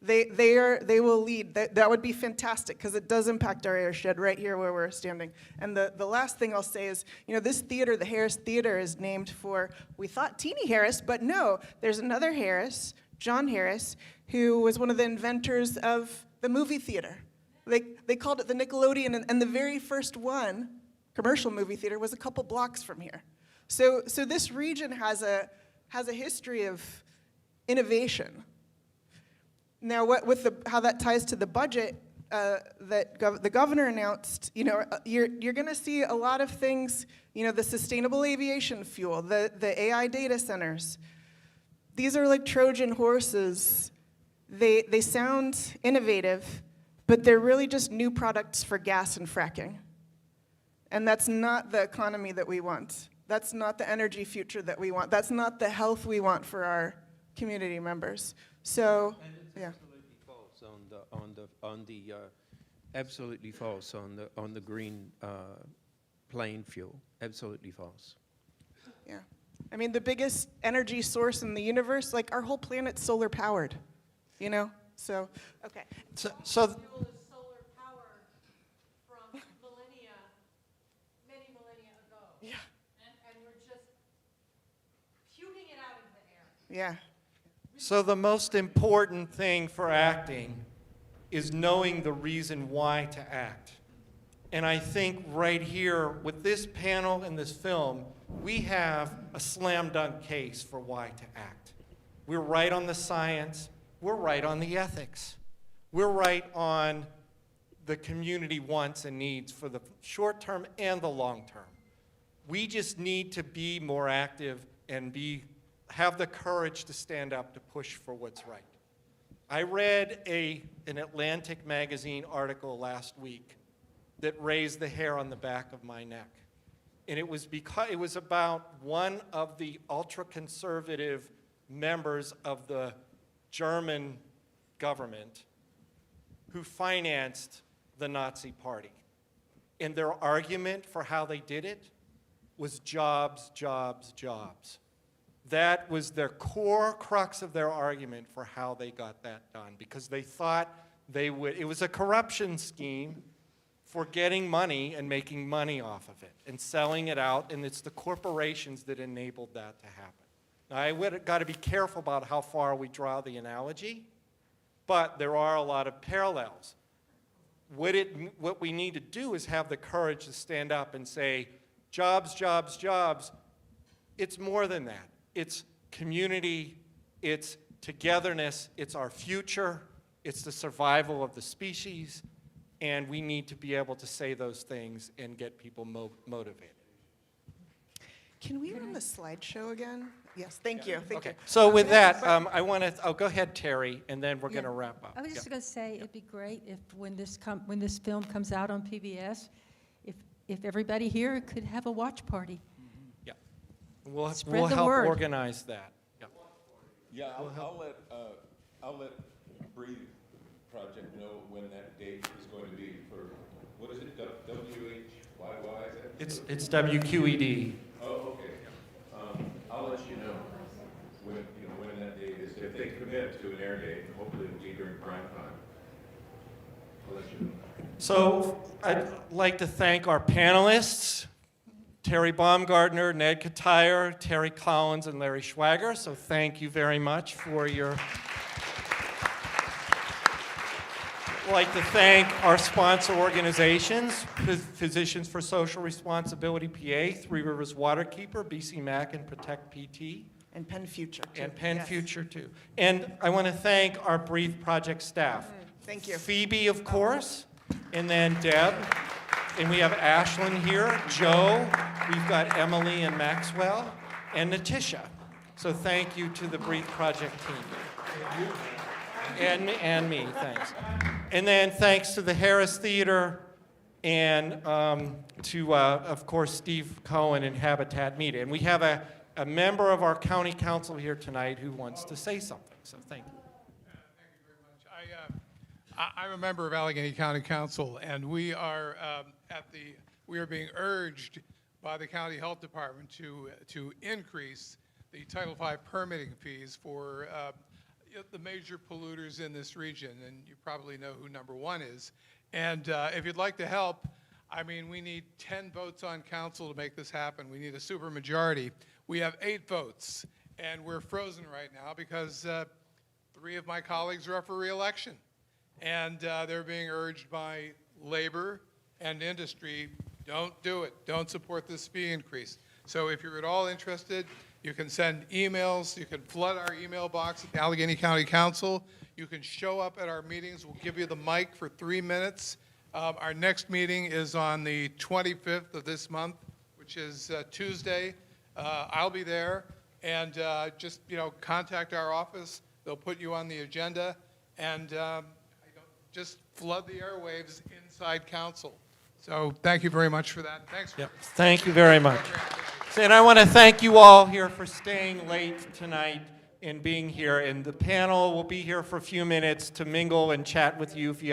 They will lead. That would be fantastic because it does impact our airshed right here where we're standing. And the last thing I'll say is, this theater, the Harris Theater, is named for, we thought Teenie Harris, but no, there's another Harris, John Harris, who was one of the inventors of the movie theater. They called it the Nickelodeon, and the very first one, commercial movie theater, was a couple blocks from here. So this region has a history of innovation. Now, how that ties to the budget that the governor announced, you're going to see a lot of things, the sustainable aviation fuel, the AI data centers. These are like Trojan horses. They sound innovative, but they're really just new products for gas and fracking. And that's not the economy that we want. That's not the energy future that we want. That's not the health we want for our community members. So, yeah. Absolutely false on the green plane fuel. Absolutely false. Yeah. I mean, the biggest energy source in the universe, like our whole planet's solar powered, So, okay. So Solar power from many millennia ago. Yeah. And we're just puking it out into the air. Yeah. So the most important thing for acting is knowing the reason why to act. And I think right here with this panel and this film, we have a slam dunk case for why to act. We're right on the science. We're right on the ethics. We're right on the community wants and needs for the short term and the long term. We just need to be more active and have the courage to stand up to push for what's right. I read an Atlantic magazine article last week that raised the hair on the back of my neck. And it was about one of the ultra-conservative members of the German government who financed the Nazi Party. And their argument for how they did it was jobs, jobs, jobs. That was their core crux of their argument for how they got that done, because they thought it was a corruption scheme for getting money and making money off of it and selling it out, and it's the corporations that enabled that to happen. Now, I've got to be careful about how far we draw the analogy, but there are a lot of parallels. What we need to do is have the courage to stand up and say, jobs, jobs, jobs. It's more than that. It's community, it's togetherness, it's our future, it's the survival of the species, and we need to be able to say those things and get people motivated. Can we run the slideshow again? Yes, thank you. Thank you. So with that, I'll go ahead, Terrie, and then we're going to wrap up. I was just going to say it'd be great if when this film comes out on PBS, if everybody here could have a watch party. Yeah. We'll Spread the help word. organize that. Yeah. Yeah, I'll let Breathe Project know when that date is going to be for, what is it, WHYY, is it? It's WQED. Oh, okay. I'll let you know when that date is. If they commit to an air date, hopefully it'll be during prime time. I'll let you know. So I'd like to thank our panelists, Terrie Baumgartner, Ned Ketyer, Terrie Collins, and Larry Schwager. So thank you very much for your... I'd like to thank our sponsor organizations, Physicians for Social Responsibility PA, Three Rivers Waterkeeper, BC Mac, and Protect PT. And Penn Future, too. And Penn Yes. Future, too. And I want to thank our Breathe Project staff. Thank you. Phoebe, of course, and then Deb, and we have Ashlyn here, Joe, we've got Emily and Maxwell, and Natisha. So thank you to the Breathe Project team. And me, thanks. And then thanks to the Harris Theater and to, of course, Steve Cowan and Habitat Media. And we have a member of our county council here tonight who wants to say something, so thank you. Thank you very much. I'm a member of Allegheny County Council, and we are being urged by the county health department to increase the Title V permitting fees for the major polluters in this region, and you probably know who number one is. And if you'd like to help, I mean, we need 10 votes on council to make this happen. We need a supermajority. We have 8 votes, and we're frozen right now because 3 of my colleagues are up for re-election. And they're being urged by labor and industry, don't do it. Don't support this fee increase. So if you're at all interested, you can send emails. You can flood our email box at the Allegheny County Council. You can show up at our meetings. We'll give you the mic for 3 minutes. Our next meeting is on the 25th of this month, which is Tuesday. I'll be there. And just, contact our office. They'll put you on the agenda. And just flood the airwaves inside council. So thank you very much for that. Thanks. Yep. Thank you very much. And I want to thank you all here for staying late tonight and being here. And the panel will be here for a few minutes to mingle and chat with you if you have